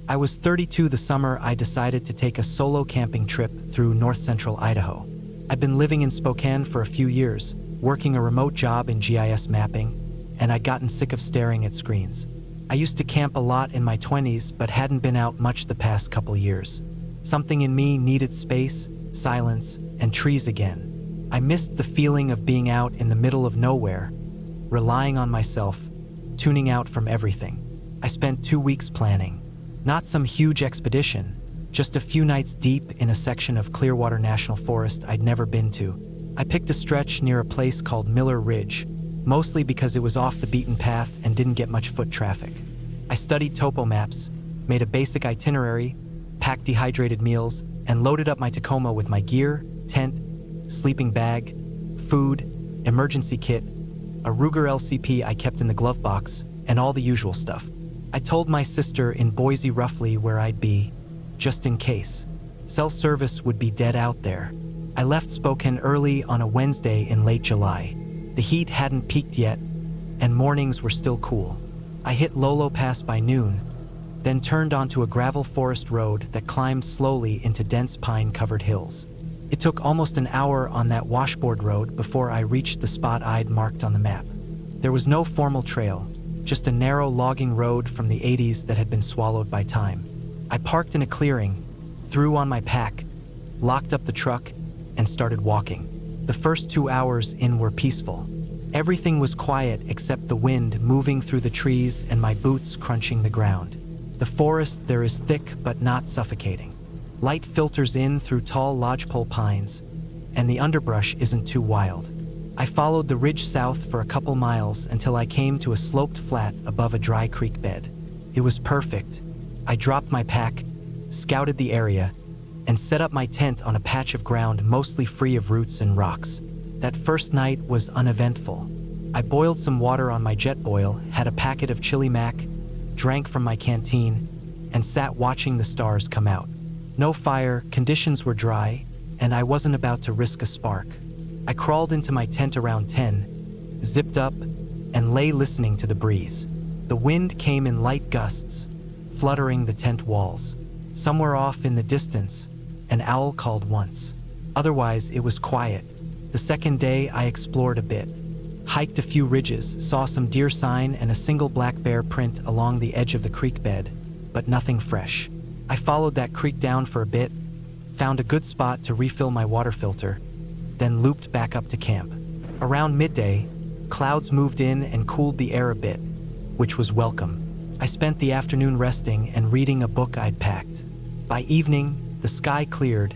I was 32 the summer I decided to take a solo camping trip through north-central Idaho. I'd been living in Spokane for a few years, working a remote job in GIS mapping, and I'd gotten sick of staring at screens. I used to camp a lot in my 20s but hadn't been out much the past couple years. Something in me needed space, silence, and trees again. I missed the feeling of being out in the middle of nowhere, relying on myself, tuning out from everything. I spent 2 weeks planning. Not some huge expedition, just a few nights deep in a section of Clearwater National Forest I'd never been to. I picked a stretch near a place called Miller Ridge, mostly because it was off the beaten path and didn't get much foot traffic. I studied topo maps, made a basic itinerary, packed dehydrated meals, and loaded up my Tacoma with my gear, tent, sleeping bag, food, emergency kit, a Ruger LCP I kept in the glove box, and all the usual stuff. I told my sister in Boise roughly where I'd be, just in case. Cell service would be dead out there. I left Spokane early on a Wednesday in late July. The heat hadn't peaked yet, and mornings were still cool. I hit Lolo Pass by noon, then turned onto a gravel forest road that climbed slowly into dense pine-covered hills. It took almost an hour on that washboard road before I reached the spot I'd marked on the map. There was no formal trail, just a narrow logging road from the 80s that had been swallowed by time. I parked in a clearing, threw on my pack, locked up the truck, and started walking. The first 2 hours in were peaceful. Everything was quiet except the wind moving through the trees and my boots crunching the ground. The forest there is thick but not suffocating. Light filters in through tall lodgepole pines, and the underbrush isn't too wild. I followed the ridge south for a couple miles until I came to a sloped flat above a dry creek bed. It was perfect. I dropped my pack, scouted the area, and set up my tent on a patch of ground mostly free of roots and rocks. That first night was uneventful. I boiled some water on my jet boil, had a packet of chili mac, drank from my canteen, and sat watching the stars come out. No fire, conditions were dry, and I wasn't about to risk a spark. I crawled into my tent around 10, zipped up, and lay listening to the breeze. The wind came in light gusts, fluttering the tent walls. Somewhere off in the distance, an owl called once. Otherwise, it was quiet. The second day, I explored a bit. Hiked a few ridges, saw some deer sign and a single black bear print along the edge of the creek bed, but nothing fresh. I followed that creek down for a bit, found a good spot to refill my water filter, then looped back up to camp. Around midday, clouds moved in and cooled the air a bit, which was welcome. I spent the afternoon resting and reading a book I'd packed. By evening, the sky cleared,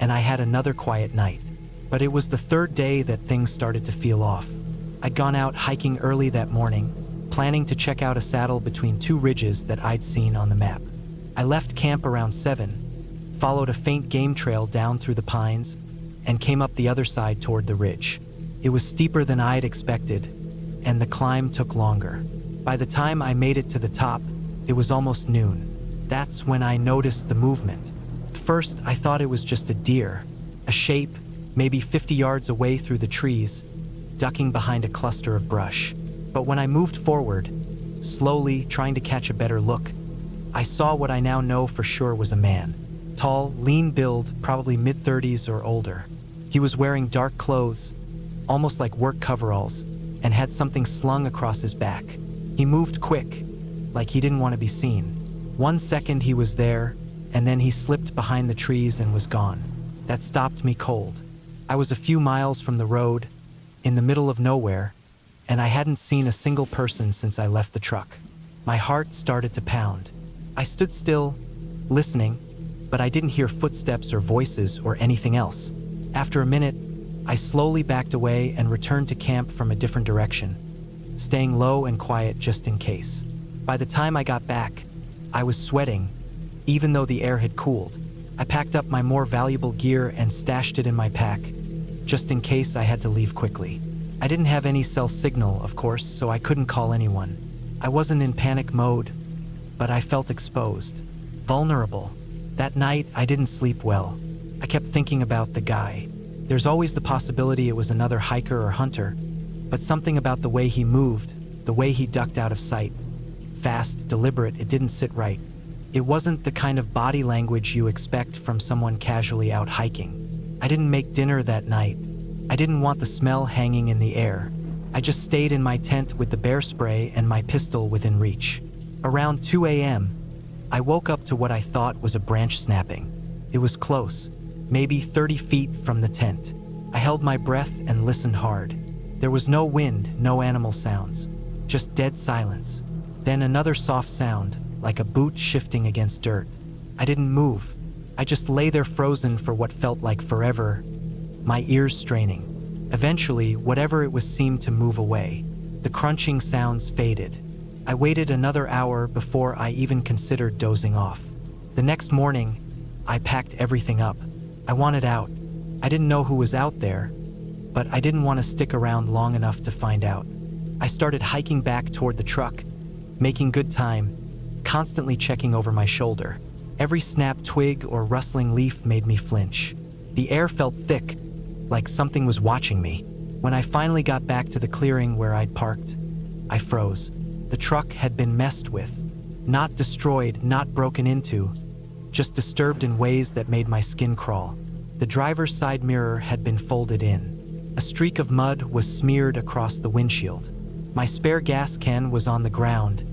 and I had another quiet night. But it was the third day that things started to feel off. I'd gone out hiking early that morning, planning to check out a saddle between 2 ridges that I'd seen on the map. I left camp around 7, followed a faint game trail down through the pines, and came up the other side toward the ridge. It was steeper than I'd expected, and the climb took longer. By the time I made it to the top, it was almost noon. That's when I noticed the movement. At first, I thought it was just a deer, a shape, maybe 50 yards away through the trees, ducking behind a cluster of brush. But when I moved forward, slowly trying to catch a better look, I saw what I now know for sure was a man. Tall, lean build, probably mid-30s or older. He was wearing dark clothes, almost like work coveralls, and had something slung across his back. He moved quick, like he didn't want to be seen. 1 second he was there, and then he slipped behind the trees and was gone. That stopped me cold. I was a few miles from the road, in the middle of nowhere, and I hadn't seen a single person since I left the truck. My heart started to pound. I stood still, listening, but I didn't hear footsteps or voices or anything else. After a minute, I slowly backed away and returned to camp from a different direction, staying low and quiet just in case. By the time I got back, I was sweating, even though the air had cooled. I packed up my more valuable gear and stashed it in my pack, just in case I had to leave quickly. I didn't have any cell signal, of course, so I couldn't call anyone. I wasn't in panic mode, but I felt exposed, vulnerable. That night, I didn't sleep well. I kept thinking about the guy. There's always the possibility it was another hiker or hunter, but something about the way he moved, the way he ducked out of sight, fast, deliberate, it didn't sit right. It wasn't the kind of body language you expect from someone casually out hiking. I didn't make dinner that night. I didn't want the smell hanging in the air. I just stayed in my tent with the bear spray and my pistol within reach. Around 2 a.m., I woke up to what I thought was a branch snapping. It was close, maybe 30 feet from the tent. I held my breath and listened hard. There was no wind, no animal sounds, just dead silence. Then another soft sound, like a boot shifting against dirt. I didn't move. I just lay there frozen for what felt like forever, my ears straining. Eventually, whatever it was seemed to move away. The crunching sounds faded. I waited another hour before I even considered dozing off. The next morning, I packed everything up. I wanted out. I didn't know who was out there, but I didn't want to stick around long enough to find out. I started hiking back toward the truck, making good time, constantly checking over my shoulder. Every snapped twig or rustling leaf made me flinch. The air felt thick, like something was watching me. When I finally got back to the clearing where I'd parked, I froze. The truck had been messed with. Not destroyed, not broken into, just disturbed in ways that made my skin crawl. The driver's side mirror had been folded in. A streak of mud was smeared across the windshield. My spare gas can was on the ground,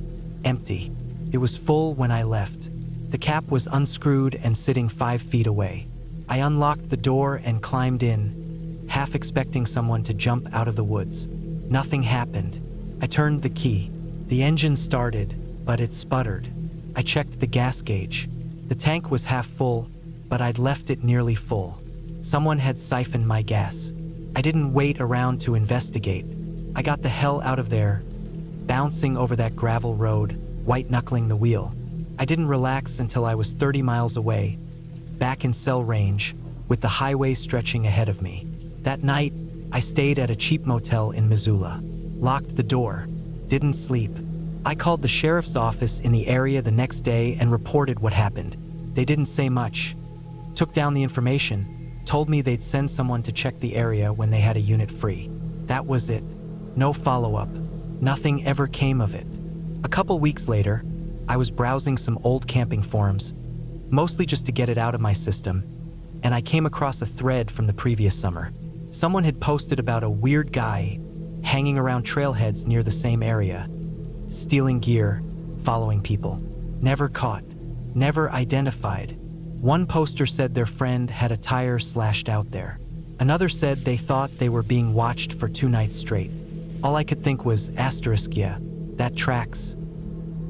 empty. It was full when I left. The cap was unscrewed and sitting 5 feet away. I unlocked the door and climbed in, half expecting someone to jump out of the woods. Nothing happened. I turned the key. The engine started, but it sputtered. I checked the gas gauge. The tank was half full, but I'd left it nearly full. Someone had siphoned my gas. I didn't wait around to investigate. I got the hell out of there, bouncing over that gravel road, white-knuckling the wheel. I didn't relax until I was 30 miles away, back in cell range, with the highway stretching ahead of me. That night, I stayed at a cheap motel in Missoula, locked the door, didn't sleep. I called the sheriff's office in the area the next day and reported what happened. They didn't say much, took down the information, told me they'd send someone to check the area when they had a unit free. That was it. No follow-up. Nothing ever came of it. A couple weeks later, I was browsing some old camping forums, mostly just to get it out of my system, and I came across a thread from the previous summer. Someone had posted about a weird guy hanging around trailheads near the same area, stealing gear, following people. Never caught, never identified. One poster said their friend had a tire slashed out there. Another said they thought they were being watched for 2 nights straight. All I could think was, asterisk, yeah, that tracks.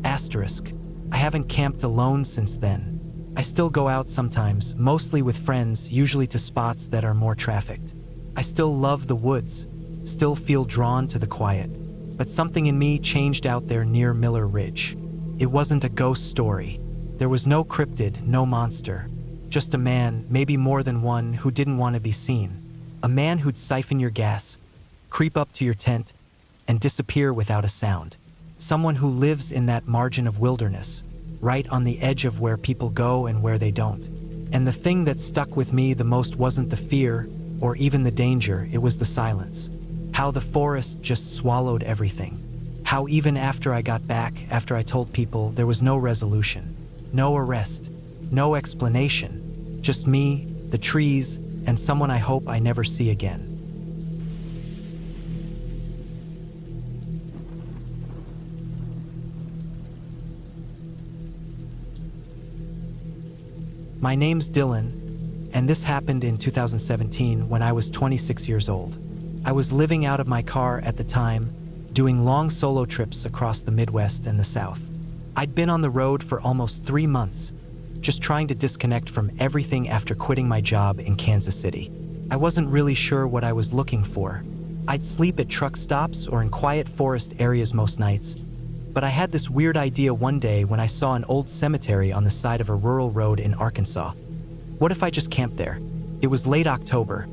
Asterisk. I haven't camped alone since then. I still go out sometimes, mostly with friends, usually to spots that are more trafficked. I still love the woods, still feel drawn to the quiet. But something in me changed out there near Miller Ridge. It wasn't a ghost story. There was no cryptid, no monster. Just a man, maybe more than one, who didn't want to be seen. A man who'd siphon your gas, creep up to your tent, and disappear without a sound. Someone who lives in that margin of wilderness, right on the edge of where people go and where they don't. And the thing that stuck with me the most wasn't the fear or even the danger, it was the silence. How the forest just swallowed everything. How even after I got back, after I told people, there was no resolution, no arrest, no explanation. Just me, the trees, and someone I hope I never see again. My name's Dylan, and this happened in 2017 when I was 26 years old. I was living out of my car at the time, doing long solo trips across the Midwest and the South. I'd been on the road for almost 3 months, just trying to disconnect from everything after quitting my job in Kansas City. I wasn't really sure what I was looking for. I'd sleep at truck stops or in quiet forest areas most nights, but I had this weird idea one day when I saw an old cemetery on the side of a rural road in Arkansas. What if I just camped there? It was late October,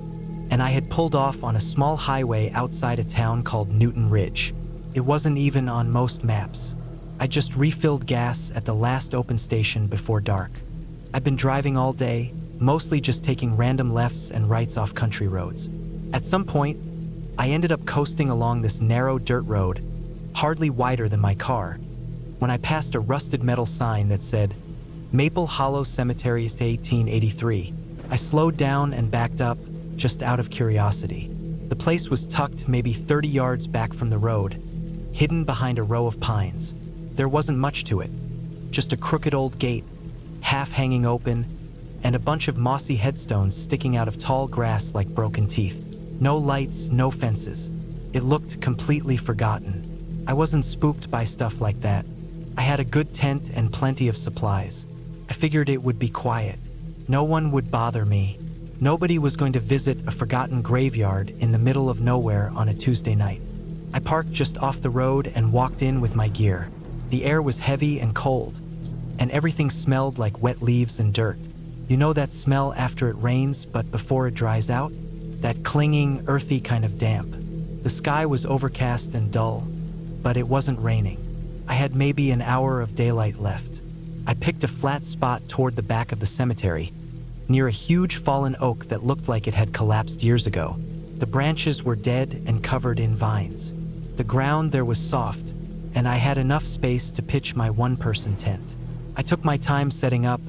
and I had pulled off on a small highway outside a town called Newton Ridge. It wasn't even on most maps. I just refilled gas at the last open station before dark. I'd been driving all day, mostly just taking random lefts and rights off country roads. At some point, I ended up coasting along this narrow dirt road, hardly wider than my car, when I passed a rusted metal sign that said, Maple Hollow Cemetery is 1883. I slowed down and backed up, just out of curiosity. The place was tucked maybe 30 yards back from the road, hidden behind a row of pines. There wasn't much to it, just a crooked old gate, half hanging open, and a bunch of mossy headstones sticking out of tall grass like broken teeth. No lights, no fences. It looked completely forgotten. I wasn't spooked by stuff like that. I had a good tent and plenty of supplies. I figured it would be quiet. No one would bother me. Nobody was going to visit a forgotten graveyard in the middle of nowhere on a Tuesday night. I parked just off the road and walked in with my gear. The air was heavy and cold, and everything smelled like wet leaves and dirt. You know that smell after it rains but before it dries out? That clinging, earthy kind of damp. The sky was overcast and dull, but it wasn't raining. I had maybe an hour of daylight left. I picked a flat spot toward the back of the cemetery, near a huge fallen oak that looked like it had collapsed years ago. The branches were dead and covered in vines. The ground there was soft, and I had enough space to pitch my one-person tent. I took my time setting up,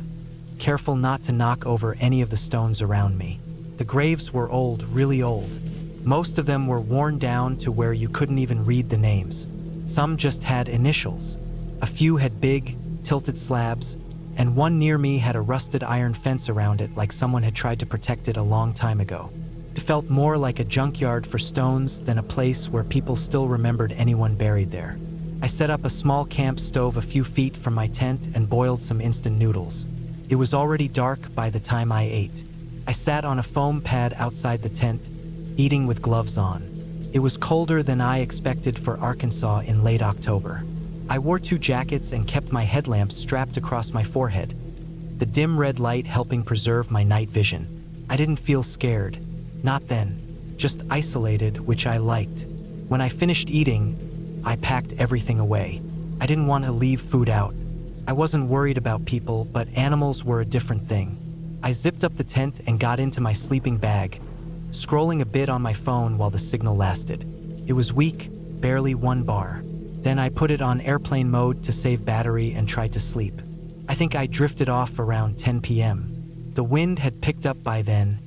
careful not to knock over any of the stones around me. The graves were old, really old. Most of them were worn down to where you couldn't even read the names. Some just had initials. A few had big, tilted slabs, and one near me had a rusted iron fence around it like someone had tried to protect it a long time ago. It felt more like a junkyard for stones than a place where people still remembered anyone buried there. I set up a small camp stove a few feet from my tent and boiled some instant noodles. It was already dark by the time I ate. I sat on a foam pad outside the tent, eating with gloves on. It was colder than I expected for Arkansas in late October. I wore 2 jackets and kept my headlamp strapped across my forehead, the dim red light helping preserve my night vision. I didn't feel scared. Not then. Just isolated, which I liked. When I finished eating, I packed everything away. I didn't want to leave food out. I wasn't worried about people, but animals were a different thing. I zipped up the tent and got into my sleeping bag, scrolling a bit on my phone while the signal lasted. It was weak, barely 1 bar. Then I put it on airplane mode to save battery and tried to sleep. I think I drifted off around 10 p.m. The wind had picked up by then,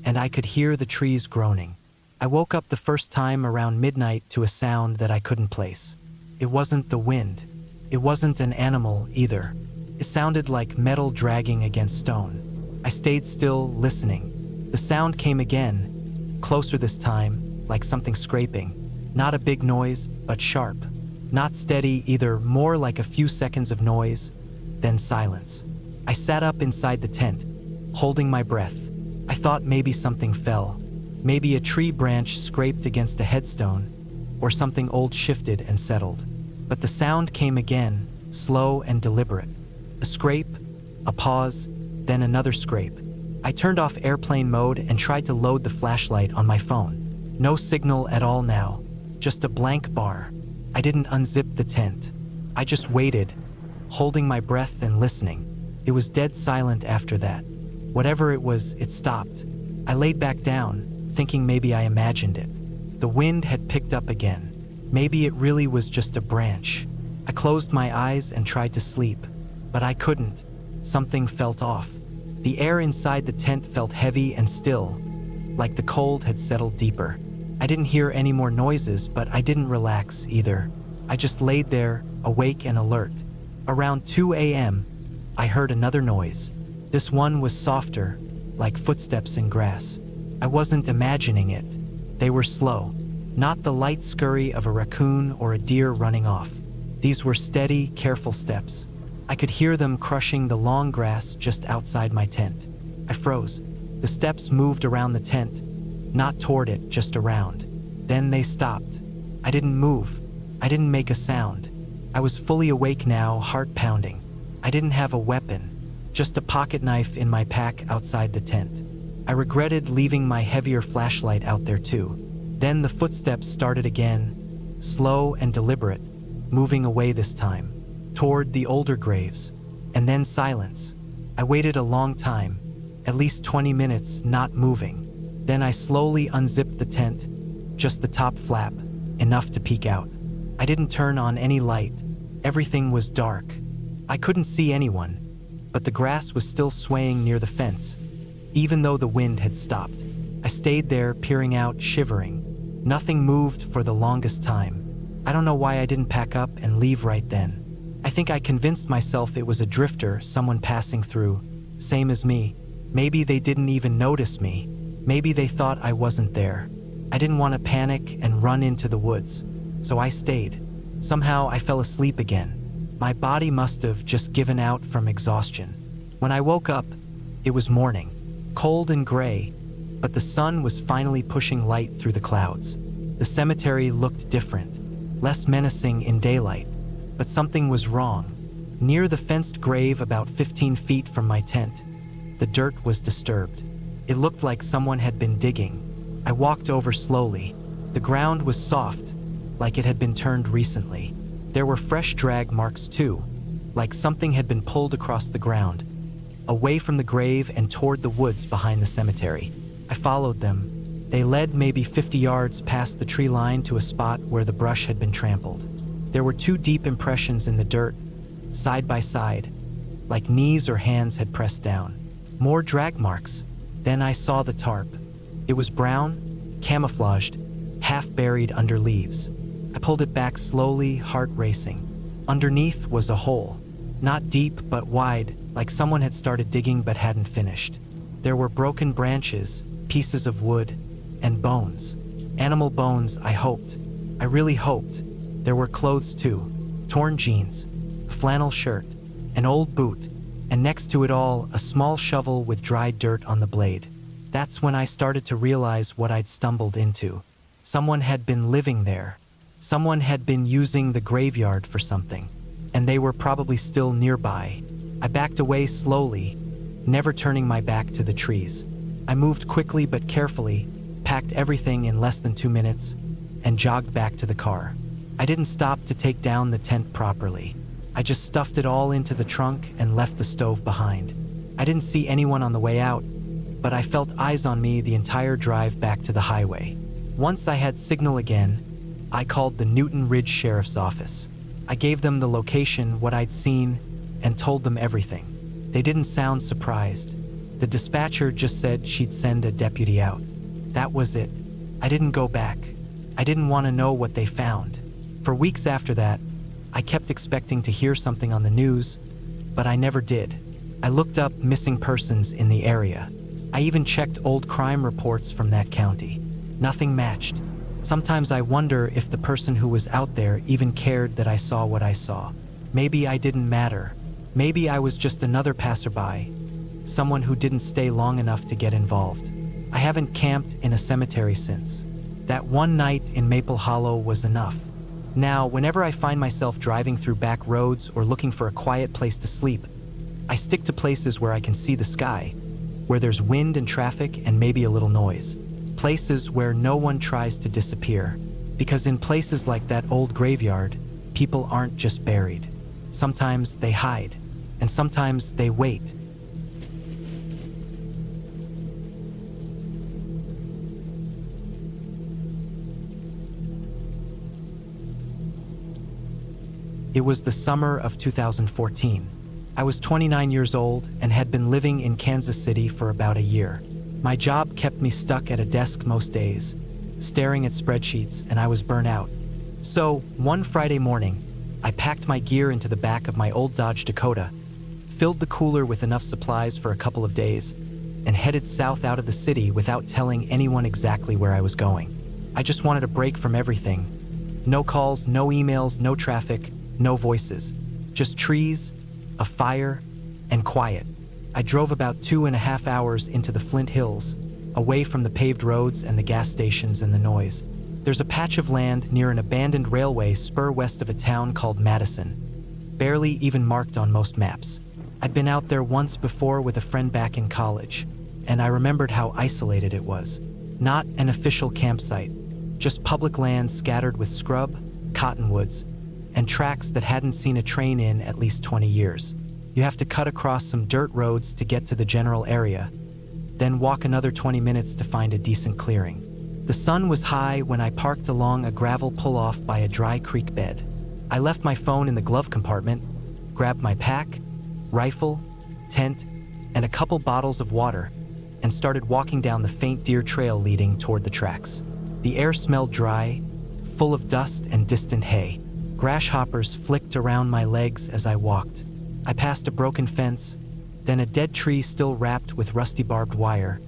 and I could hear the trees groaning. I woke up the first time around midnight to a sound that I couldn't place. It wasn't the wind. It wasn't an animal either. It sounded like metal dragging against stone. I stayed still, listening. The sound came again, closer this time, like something scraping. Not a big noise, but sharp. Not steady either, more like a few seconds of noise, then silence. I sat up inside the tent, holding my breath. I thought maybe something fell. Maybe a tree branch scraped against a headstone, or something old shifted and settled. But the sound came again, slow and deliberate. A scrape, a pause, then another scrape. I turned off airplane mode and tried to load the flashlight on my phone. No signal at all now, just a blank bar. I didn't unzip the tent. I just waited, holding my breath and listening. It was dead silent after that. Whatever it was, it stopped. I laid back down, thinking maybe I imagined it. The wind had picked up again. Maybe it really was just a branch. I closed my eyes and tried to sleep, but I couldn't. Something felt off. The air inside the tent felt heavy and still, like the cold had settled deeper. I didn't hear any more noises, but I didn't relax either. I just laid there, awake and alert. Around 2 a.m., I heard another noise. This one was softer, like footsteps in grass. I wasn't imagining it. They were slow, not the light scurry of a raccoon or a deer running off. These were steady, careful steps. I could hear them crushing the long grass just outside my tent. I froze. The steps moved around the tent, not toward it, just around. Then they stopped. I didn't move. I didn't make a sound. I was fully awake now, heart pounding. I didn't have a weapon, just a pocket knife in my pack outside the tent. I regretted leaving my heavier flashlight out there too. Then the footsteps started again, slow and deliberate, moving away this time, toward the older graves, and then silence. I waited a long time, at least 20 minutes, not moving. Then I slowly unzipped the tent, just the top flap, enough to peek out. I didn't turn on any light. Everything was dark. I couldn't see anyone, but the grass was still swaying near the fence, even though the wind had stopped. I stayed there, peering out, shivering. Nothing moved for the longest time. I don't know why I didn't pack up and leave right then. I think I convinced myself it was a drifter, someone passing through, same as me. Maybe they didn't even notice me. Maybe they thought I wasn't there. I didn't want to panic and run into the woods, so I stayed. Somehow I fell asleep again. My body must have just given out from exhaustion. When I woke up, it was morning, cold and gray, but the sun was finally pushing light through the clouds. The cemetery looked different, less menacing in daylight, but something was wrong. Near the fenced grave about 15 feet from my tent, the dirt was disturbed. It looked like someone had been digging. I walked over slowly. The ground was soft, like it had been turned recently. There were fresh drag marks too, like something had been pulled across the ground, away from the grave and toward the woods behind the cemetery. I followed them. They led maybe 50 yards past the tree line to a spot where the brush had been trampled. There were 2 deep impressions in the dirt, side by side, like knees or hands had pressed down. More drag marks. Then I saw the tarp. It was brown, camouflaged, half buried under leaves. I pulled it back slowly, heart racing. Underneath was a hole, not deep but wide, like someone had started digging but hadn't finished. There were broken branches, pieces of wood, and bones. Animal bones, I hoped. I really hoped. There were clothes too, torn jeans, a flannel shirt, an old boot, and next to it all, a small shovel with dried dirt on the blade. That's when I started to realize what I'd stumbled into. Someone had been living there. Someone had been using the graveyard for something, and they were probably still nearby. I backed away slowly, never turning my back to the trees. I moved quickly but carefully, packed everything in less than 2 minutes, and jogged back to the car. I didn't stop to take down the tent properly. I just stuffed it all into the trunk and left the stove behind. I didn't see anyone on the way out, but I felt eyes on me the entire drive back to the highway. Once I had signal again, I called the Newton Ridge Sheriff's Office. I gave them the location, what I'd seen, and told them everything. They didn't sound surprised. The dispatcher just said she'd send a deputy out. That was it. I didn't go back. I didn't want to know what they found. For weeks after that, I kept expecting to hear something on the news, but I never did. I looked up missing persons in the area. I even checked old crime reports from that county. Nothing matched. Sometimes I wonder if the person who was out there even cared that I saw what I saw. Maybe I didn't matter. Maybe I was just another passerby, someone who didn't stay long enough to get involved. I haven't camped in a cemetery since. That one night in Maple Hollow was enough. Now, whenever I find myself driving through back roads or looking for a quiet place to sleep, I stick to places where I can see the sky, where there's wind and traffic and maybe a little noise. Places where no one tries to disappear. Because in places like that old graveyard, people aren't just buried. Sometimes they hide, and sometimes they wait. It was the summer of 2014. I was 29 years old and had been living in Kansas City for about a year. My job kept me stuck at a desk most days, staring at spreadsheets, and I was burnt out. So, one Friday morning, I packed my gear into the back of my old Dodge Dakota, filled the cooler with enough supplies for a couple of days, and headed south out of the city without telling anyone exactly where I was going. I just wanted a break from everything. No calls, no emails, no traffic, no voices. Just trees, a fire, and quiet. I drove about 2.5 hours into the Flint Hills, away from the paved roads and the gas stations and the noise. There's a patch of land near an abandoned railway spur west of a town called Madison, barely even marked on most maps. I'd been out there once before with a friend back in college, and I remembered how isolated it was. Not an official campsite, just public land scattered with scrub, cottonwoods, and tracks that hadn't seen a train in at least 20 years. You have to cut across some dirt roads to get to the general area, then walk another 20 minutes to find a decent clearing. The sun was high when I parked along a gravel pull-off by a dry creek bed. I left my phone in the glove compartment, grabbed my pack, rifle, tent, and a couple bottles of water, and started walking down the faint deer trail leading toward the tracks. The air smelled dry, full of dust and distant hay. Grasshoppers flicked around my legs as I walked. I passed a broken fence, then a dead tree still wrapped with rusty barbed wire,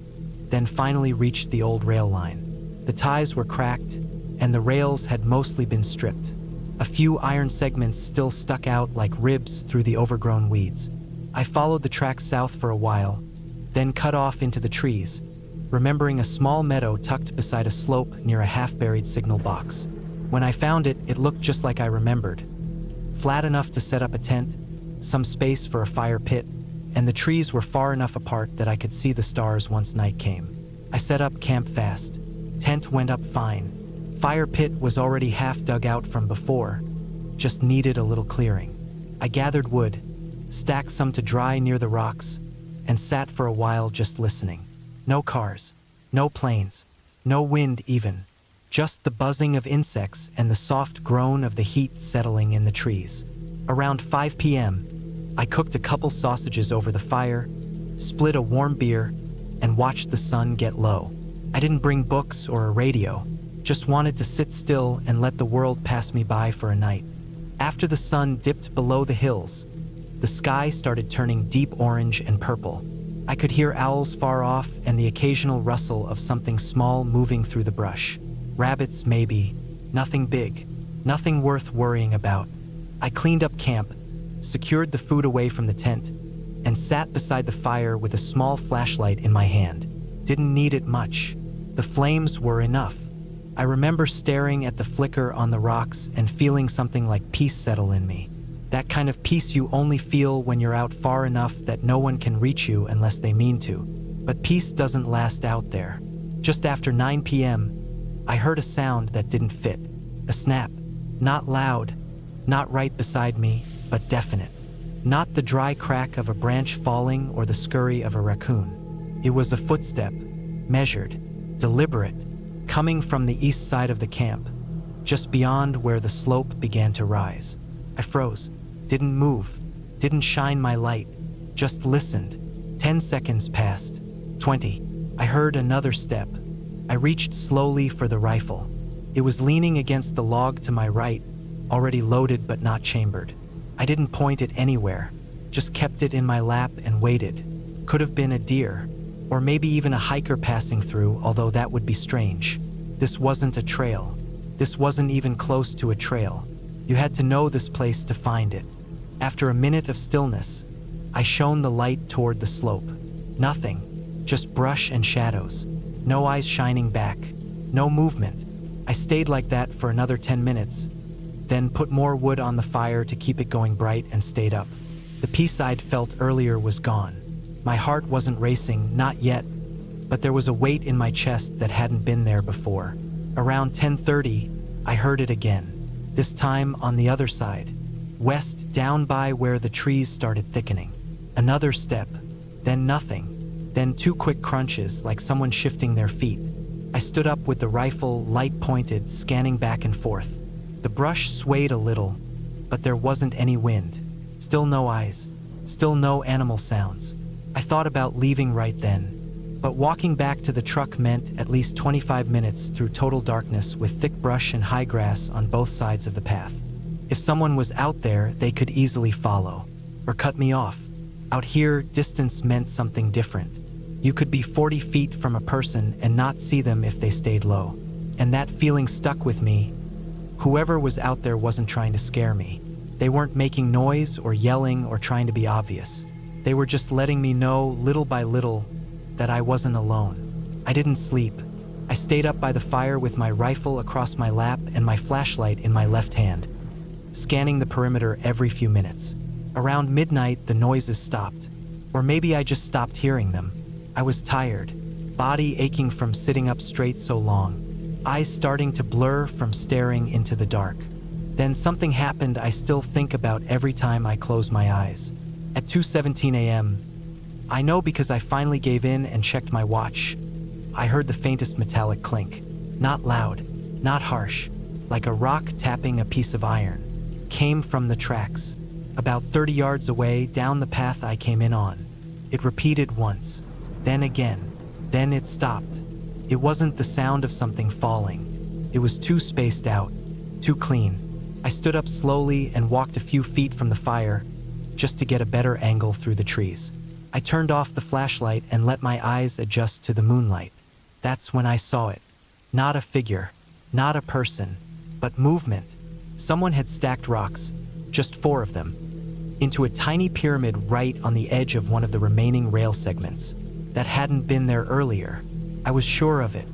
then finally reached the old rail line. The ties were cracked, and the rails had mostly been stripped. A few iron segments still stuck out like ribs through the overgrown weeds. I followed the tracks south for a while, then cut off into the trees, remembering a small meadow tucked beside a slope near a half-buried signal box. When I found it, it looked just like I remembered. Flat enough to set up a tent, some space for a fire pit, and the trees were far enough apart that I could see the stars once night came. I set up camp fast. Tent went up fine. Fire pit was already half dug out from before, just needed a little clearing. I gathered wood, stacked some to dry near the rocks, and sat for a while just listening. No cars, no planes, no wind even, just the buzzing of insects and the soft groan of the heat settling in the trees. Around 5 p.m., I cooked a couple sausages over the fire, split a warm beer, and watched the sun get low. I didn't bring books or a radio, just wanted to sit still and let the world pass me by for a night. After the sun dipped below the hills, the sky started turning deep orange and purple. I could hear owls far off and the occasional rustle of something small moving through the brush. Rabbits, maybe. Nothing big. Nothing worth worrying about. I cleaned up camp, secured the food away from the tent, and sat beside the fire with a small flashlight in my hand. Didn't need it much. The flames were enough. I remember staring at the flicker on the rocks and feeling something like peace settle in me. That kind of peace you only feel when you're out far enough that no one can reach you unless they mean to. But peace doesn't last out there. Just after 9 p.m., I heard a sound that didn't fit. A snap. Not loud, not right beside me, but definite. Not the dry crack of a branch falling or the scurry of a raccoon. It was a footstep, measured, deliberate, coming from the east side of the camp, just beyond where the slope began to rise. I froze, didn't move, didn't shine my light, just listened. 10 seconds passed. 20. I heard another step. I reached slowly for the rifle. It was leaning against the log to my right, already loaded but not chambered. I didn't point it anywhere, just kept it in my lap and waited. Could have been a deer, or maybe even a hiker passing through, although that would be strange. This wasn't a trail. This wasn't even close to a trail. You had to know this place to find it. After a minute of stillness, I shone the light toward the slope. Nothing, just brush and shadows. No eyes shining back, no movement. I stayed like that for another 10 minutes, then put more wood on the fire to keep it going bright and stayed up. The peace I'd felt earlier was gone. My heart wasn't racing, not yet, but there was a weight in my chest that hadn't been there before. Around 10:30, I heard it again. This time on the other side, west, down by where the trees started thickening. Another step, then nothing, then 2 quick crunches like someone shifting their feet. I stood up with the rifle light pointed, scanning back and forth. The brush swayed a little, but there wasn't any wind. Still no eyes, still no animal sounds. I thought about leaving right then, but walking back to the truck meant at least 25 minutes through total darkness with thick brush and high grass on both sides of the path. If someone was out there, they could easily follow, or cut me off. Out here, distance meant something different. You could be 40 feet from a person and not see them if they stayed low. And that feeling stuck with me. Whoever was out there wasn't trying to scare me. They weren't making noise or yelling or trying to be obvious. They were just letting me know, little by little, that I wasn't alone. I didn't sleep. I stayed up by the fire with my rifle across my lap and my flashlight in my left hand, scanning the perimeter every few minutes. Around midnight, the noises stopped. Or maybe I just stopped hearing them. I was tired, body aching from sitting up straight so long, eyes starting to blur from staring into the dark. Then something happened I still think about every time I close my eyes. At 2:17 a.m., I know because I finally gave in and checked my watch. I heard the faintest metallic clink. Not loud, not harsh, like a rock tapping a piece of iron. Came from the tracks, about 30 yards away down the path I came in on. It repeated once, then again, then it stopped. It wasn't the sound of something falling. It was too spaced out, too clean. I stood up slowly and walked a few feet from the fire, just to get a better angle through the trees. I turned off the flashlight and let my eyes adjust to the moonlight. That's when I saw it. Not a figure, not a person, but movement. Someone had stacked rocks, just 4 of them, into a tiny pyramid right on the edge of one of the remaining rail segments. That hadn't been there earlier. I was sure of it.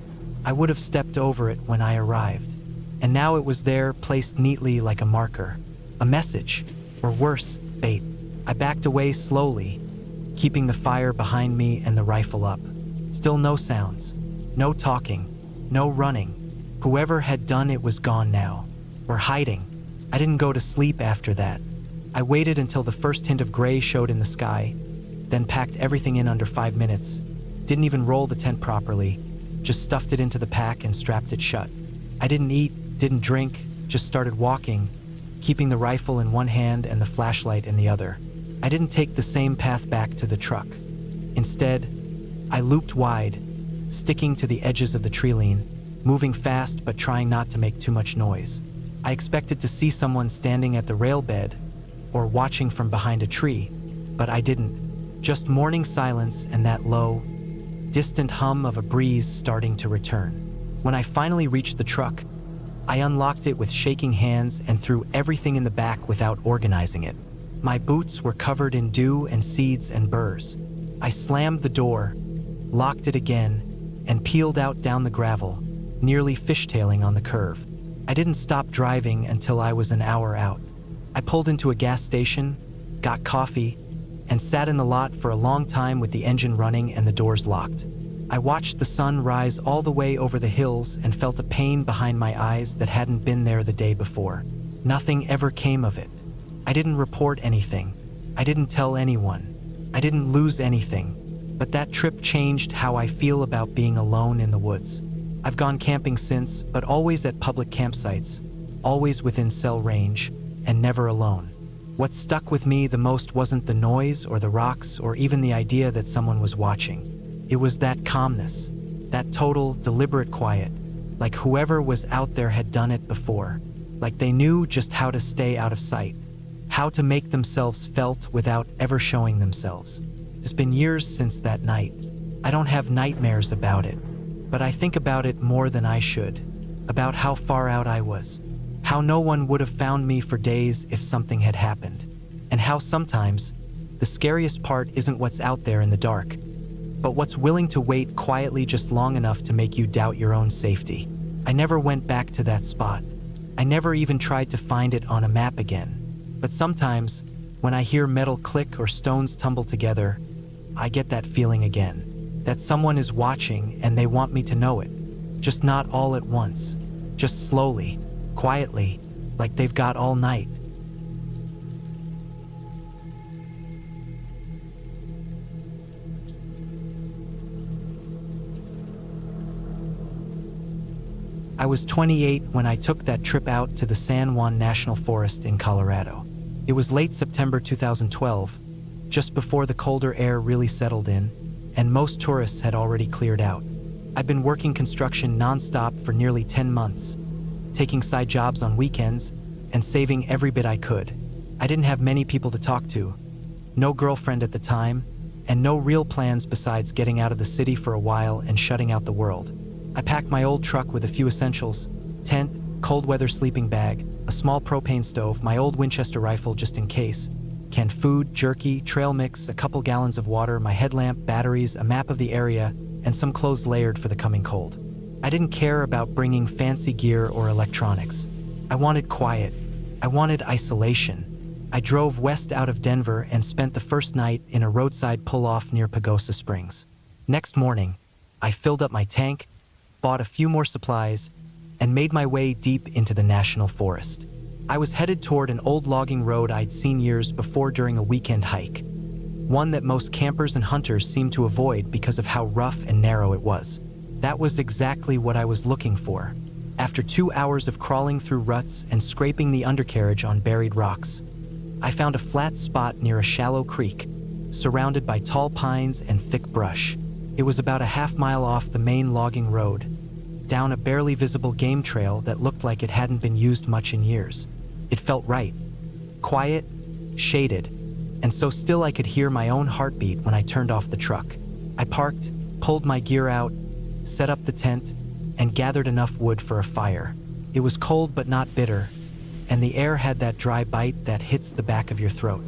I would have stepped over it when I arrived. And now it was there, placed neatly like a marker. A message, or worse, bait. I backed away slowly, keeping the fire behind me and the rifle up. Still no sounds, no talking, no running. Whoever had done it was gone now, or hiding. I didn't go to sleep after that. I waited until the first hint of gray showed in the sky, then packed everything in under 5 minutes. Didn't even roll the tent properly, just stuffed it into the pack and strapped it shut. I didn't eat, didn't drink, just started walking, keeping the rifle in one hand and the flashlight in the other. I didn't take the same path back to the truck. Instead, I looped wide, sticking to the edges of the tree-line, moving fast but trying not to make too much noise. I expected to see someone standing at the rail bed or watching from behind a tree, but I didn't. Just morning silence and that low, distant hum of a breeze starting to return. When I finally reached the truck, I unlocked it with shaking hands and threw everything in the back without organizing it. My boots were covered in dew and seeds and burrs. I slammed the door, locked it again, and peeled out down the gravel, nearly fishtailing on the curve. I didn't stop driving until I was an hour out. I pulled into a gas station, got coffee, and sat in the lot for a long time with the engine running and the doors locked. I watched the sun rise all the way over the hills and felt a pain behind my eyes that hadn't been there the day before. Nothing ever came of it. I didn't report anything. I didn't tell anyone. I didn't lose anything. But that trip changed how I feel about being alone in the woods. I've gone camping since, but always at public campsites, always within cell range, and never alone. What stuck with me the most wasn't the noise or the rocks or even the idea that someone was watching. It was that calmness, that total, deliberate quiet, like whoever was out there had done it before, like they knew just how to stay out of sight, how to make themselves felt without ever showing themselves. It's been years since that night. I don't have nightmares about it, but I think about it more than I should, about how far out I was, how no one would have found me for days if something had happened, and how sometimes the scariest part isn't what's out there in the dark, but what's willing to wait quietly just long enough to make you doubt your own safety. I never went back to that spot. I never even tried to find it on a map again. But sometimes, when I hear metal click or stones tumble together, I get that feeling again, that someone is watching and they want me to know it, just not all at once, just slowly, quietly, like they've got all night. I was 28 when I took that trip out to the San Juan National Forest in Colorado. It was late September 2012, just before the colder air really settled in, and most tourists had already cleared out. I'd been working construction nonstop for nearly 10 months, taking side jobs on weekends, and saving every bit I could. I didn't have many people to talk to, no girlfriend at the time, and no real plans besides getting out of the city for a while and shutting out the world. I packed my old truck with a few essentials: tent, cold weather sleeping bag, a small propane stove, my old Winchester rifle just in case, canned food, jerky, trail mix, a couple gallons of water, my headlamp, batteries, a map of the area, and some clothes layered for the coming cold. I didn't care about bringing fancy gear or electronics. I wanted quiet. I wanted isolation. I drove west out of Denver and spent the first night in a roadside pull-off near Pagosa Springs. Next morning, I filled up my tank, bought a few more supplies, and made my way deep into the national forest. I was headed toward an old logging road I'd seen years before during a weekend hike, one that most campers and hunters seemed to avoid because of how rough and narrow it was. That was exactly what I was looking for. After 2 hours of crawling through ruts and scraping the undercarriage on buried rocks, I found a flat spot near a shallow creek, surrounded by tall pines and thick brush. It was about a half-mile off the main logging road, down a barely visible game trail that looked like it hadn't been used much in years. It felt right. Quiet, shaded, and so still I could hear my own heartbeat when I turned off the truck. I parked, pulled my gear out, set up the tent, and gathered enough wood for a fire. It was cold but not bitter, and the air had that dry bite that hits the back of your throat.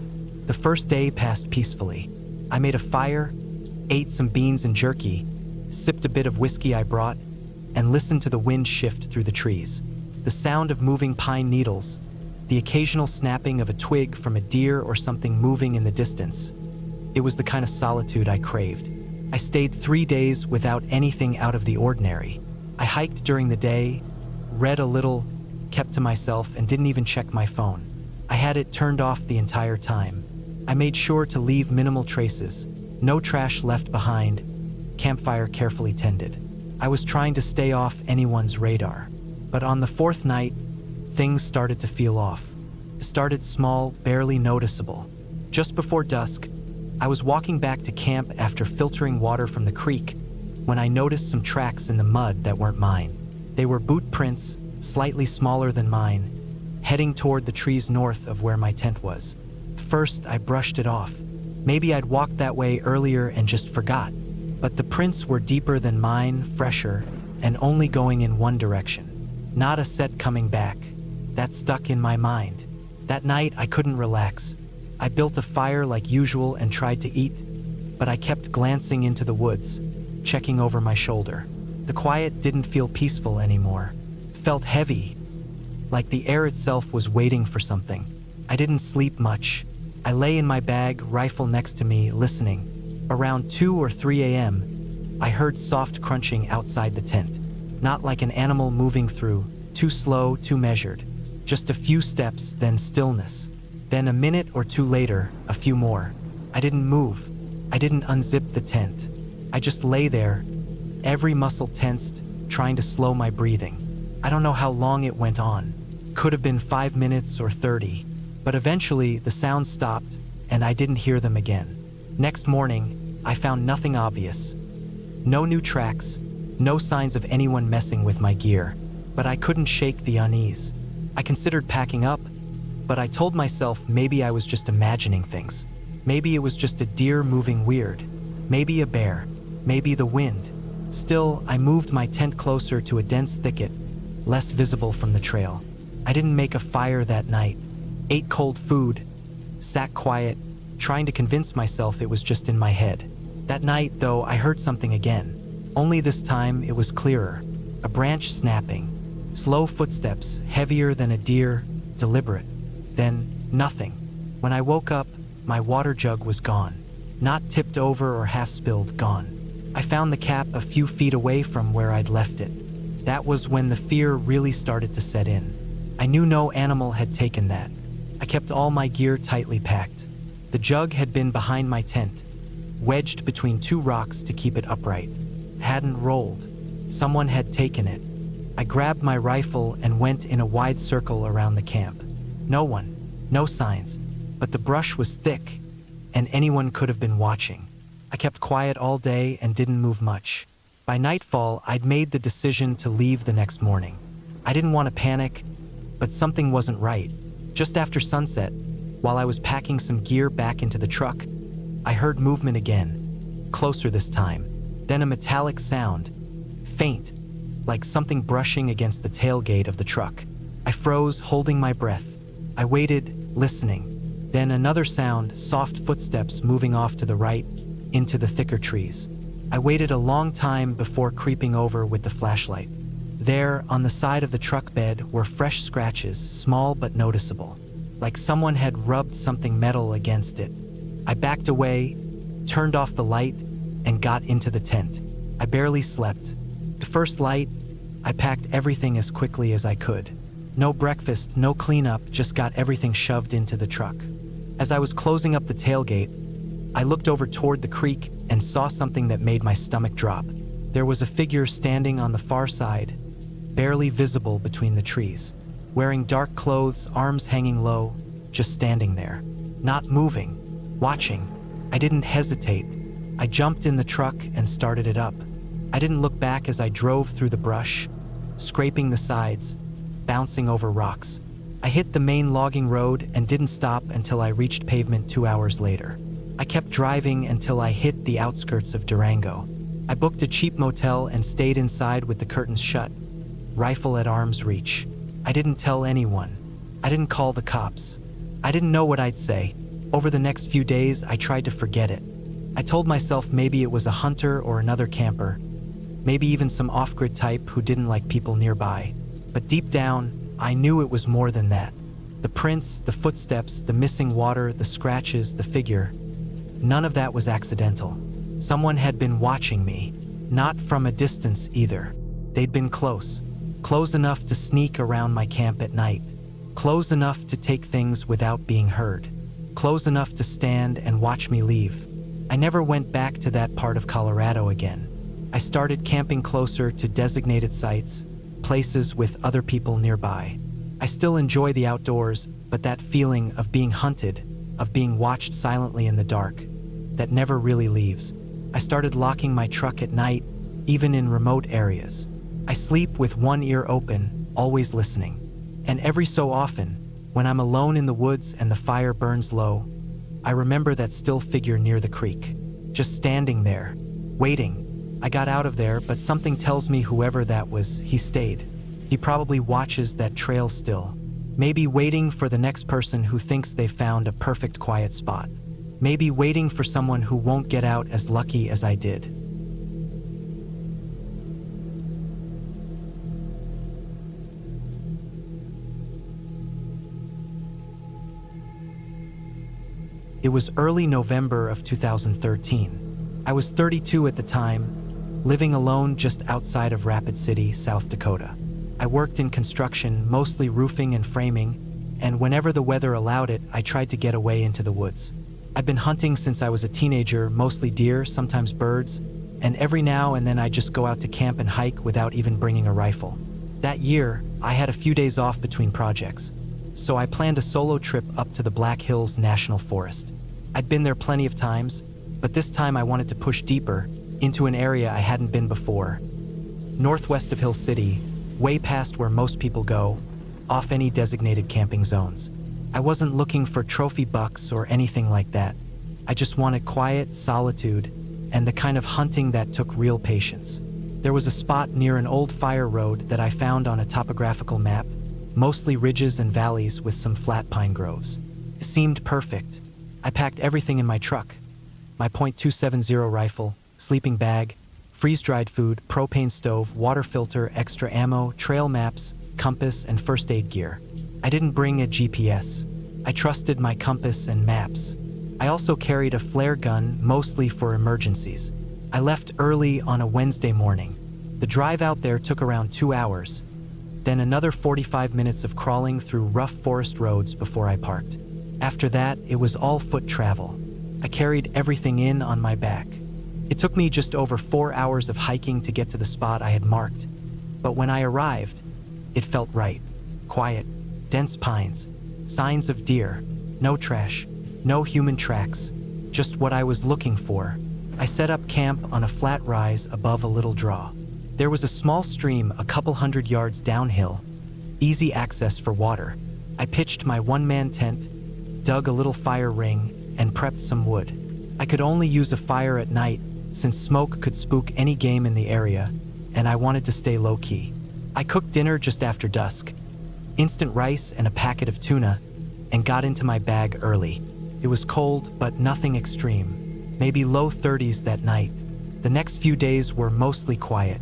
The first day passed peacefully. I made a fire, ate some beans and jerky, sipped a bit of whiskey I brought, and listened to the wind shift through the trees. The sound of moving pine needles, the occasional snapping of a twig from a deer or something moving in the distance. It was the kind of solitude I craved. I stayed 3 days without anything out of the ordinary. I hiked during the day, read a little, kept to myself, and didn't even check my phone. I had it turned off the entire time. I made sure to leave minimal traces, no trash left behind, campfire carefully tended. I was trying to stay off anyone's radar. But on the 4th night, things started to feel off. It started small, barely noticeable. Just before dusk, I was walking back to camp after filtering water from the creek when I noticed some tracks in the mud that weren't mine. They were boot prints, slightly smaller than mine, heading toward the trees north of where my tent was. First, I brushed it off. Maybe I'd walked that way earlier and just forgot. But the prints were deeper than mine, fresher, and only going in one direction. Not a set coming back. That stuck in my mind. That night, I couldn't relax. I built a fire like usual and tried to eat, but I kept glancing into the woods, checking over my shoulder. The quiet didn't feel peaceful anymore. It felt heavy, like the air itself was waiting for something. I didn't sleep much. I lay in my bag, rifle next to me, listening. Around 2 or 3 a.m., I heard soft crunching outside the tent. Not like an animal moving through, too slow, too measured. Just a few steps, then stillness. Then a minute or two later, a few more. I didn't move. I didn't unzip the tent. I just lay there, every muscle tensed, trying to slow my breathing. I don't know how long it went on. Could have been 5 minutes or 30. But eventually, the sounds stopped, and I didn't hear them again. Next morning, I found nothing obvious. No new tracks, no signs of anyone messing with my gear. But I couldn't shake the unease. I considered packing up, but I told myself maybe I was just imagining things. Maybe it was just a deer moving weird. Maybe a bear. Maybe the wind. Still, I moved my tent closer to a dense thicket, less visible from the trail. I didn't make a fire that night. Ate cold food, sat quiet, trying to convince myself it was just in my head. That night, though, I heard something again. Only this time, it was clearer. A branch snapping. Slow footsteps, heavier than a deer, deliberate. Then, nothing. When I woke up, my water jug was gone. Not tipped over or half spilled, gone. I found the cap a few feet away from where I'd left it. That was when the fear really started to set in. I knew no animal had taken that. I kept all my gear tightly packed. The jug had been behind my tent, wedged between 2 rocks to keep it upright. It hadn't rolled. Someone had taken it. I grabbed my rifle and went in a wide circle around the camp. No one, no signs, but the brush was thick, and anyone could have been watching. I kept quiet all day and didn't move much. By nightfall, I'd made the decision to leave the next morning. I didn't want to panic, but something wasn't right. Just after sunset, while I was packing some gear back into the truck, I heard movement again, closer this time. Then a metallic sound, faint, like something brushing against the tailgate of the truck. I froze, holding my breath. I waited, listening. Then another sound, soft footsteps moving off to the right, into the thicker trees. I waited a long time before creeping over with the flashlight. There, on the side of the truck bed, were fresh scratches, small but noticeable, like someone had rubbed something metal against it. I backed away, turned off the light, and got into the tent. I barely slept. The first light, I packed everything as quickly as I could. No breakfast, no cleanup, just got everything shoved into the truck. As I was closing up the tailgate, I looked over toward the creek and saw something that made my stomach drop. There was a figure standing on the far side, barely visible between the trees, wearing dark clothes, arms hanging low, just standing there, not moving, watching. I didn't hesitate. I jumped in the truck and started it up. I didn't look back as I drove through the brush, scraping the sides, bouncing over rocks. I hit the main logging road and didn't stop until I reached pavement 2 hours later. I kept driving until I hit the outskirts of Durango. I booked a cheap motel and stayed inside with the curtains shut, rifle at arm's reach. I didn't tell anyone. I didn't call the cops. I didn't know what I'd say. Over the next few days, I tried to forget it. I told myself maybe it was a hunter or another camper, maybe even some off-grid type who didn't like people nearby. But deep down, I knew it was more than that. The prints, the footsteps, the missing water, the scratches, the figure. None of that was accidental. Someone had been watching me, not from a distance either. They'd been close enough to sneak around my camp at night, close enough to take things without being heard, close enough to stand and watch me leave. I never went back to that part of Colorado again. I started camping closer to designated sites, places with other people nearby. I still enjoy the outdoors, but that feeling of being hunted, of being watched silently in the dark, that never really leaves. I started locking my truck at night, even in remote areas. I sleep with one ear open, always listening. And every so often, when I'm alone in the woods and the fire burns low, I remember that still figure near the creek, just standing there, waiting. I got out of there, but something tells me whoever that was, he stayed. He probably watches that trail still, maybe waiting for the next person who thinks they've found a perfect quiet spot. Maybe waiting for someone who won't get out as lucky as I did. It was early November of 2013. I was 32 at the time, living alone just outside of Rapid City, South Dakota. I worked in construction, mostly roofing and framing, and whenever the weather allowed it, I tried to get away into the woods. I've been hunting since I was a teenager, mostly deer, sometimes birds, and every now and then I just go out to camp and hike without even bringing a rifle. That year, I had a few days off between projects, so I planned a solo trip up to the Black Hills National Forest. I'd been there plenty of times, but this time I wanted to push deeper into an area I hadn't been before. Northwest of Hill City, way past where most people go, off any designated camping zones. I wasn't looking for trophy bucks or anything like that. I just wanted quiet, solitude, and the kind of hunting that took real patience. There was a spot near an old fire road that I found on a topographical map, mostly ridges and valleys with some flat pine groves. It seemed perfect. I packed everything in my truck: my .270 rifle, sleeping bag, freeze-dried food, propane stove, water filter, extra ammo, trail maps, compass, and first aid gear. I didn't bring a GPS. I trusted my compass and maps. I also carried a flare gun, mostly for emergencies. I left early on a Wednesday morning. The drive out there took around 2 hours, then another 45 minutes of crawling through rough forest roads before I parked. After that, it was all foot travel. I carried everything in on my back. It took me just over 4 hours of hiking to get to the spot I had marked, but when I arrived, it felt right. Quiet, dense pines, signs of deer, no trash, no human tracks, just what I was looking for. I set up camp on a flat rise above a little draw. There was a small stream a couple hundred yards downhill, easy access for water. I pitched my one-man tent, dug a little fire ring, and prepped some wood. I could only use a fire at night since smoke could spook any game in the area, and I wanted to stay low-key. I cooked dinner just after dusk, instant rice and a packet of tuna, and got into my bag early. It was cold, but nothing extreme, maybe low 30s that night. The next few days were mostly quiet.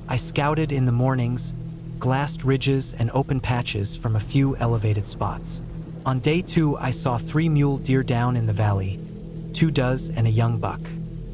I scouted in the mornings, glassed ridges and open patches from a few elevated spots. On day 2, I saw 3 mule deer down in the valley, 2 does and a young buck.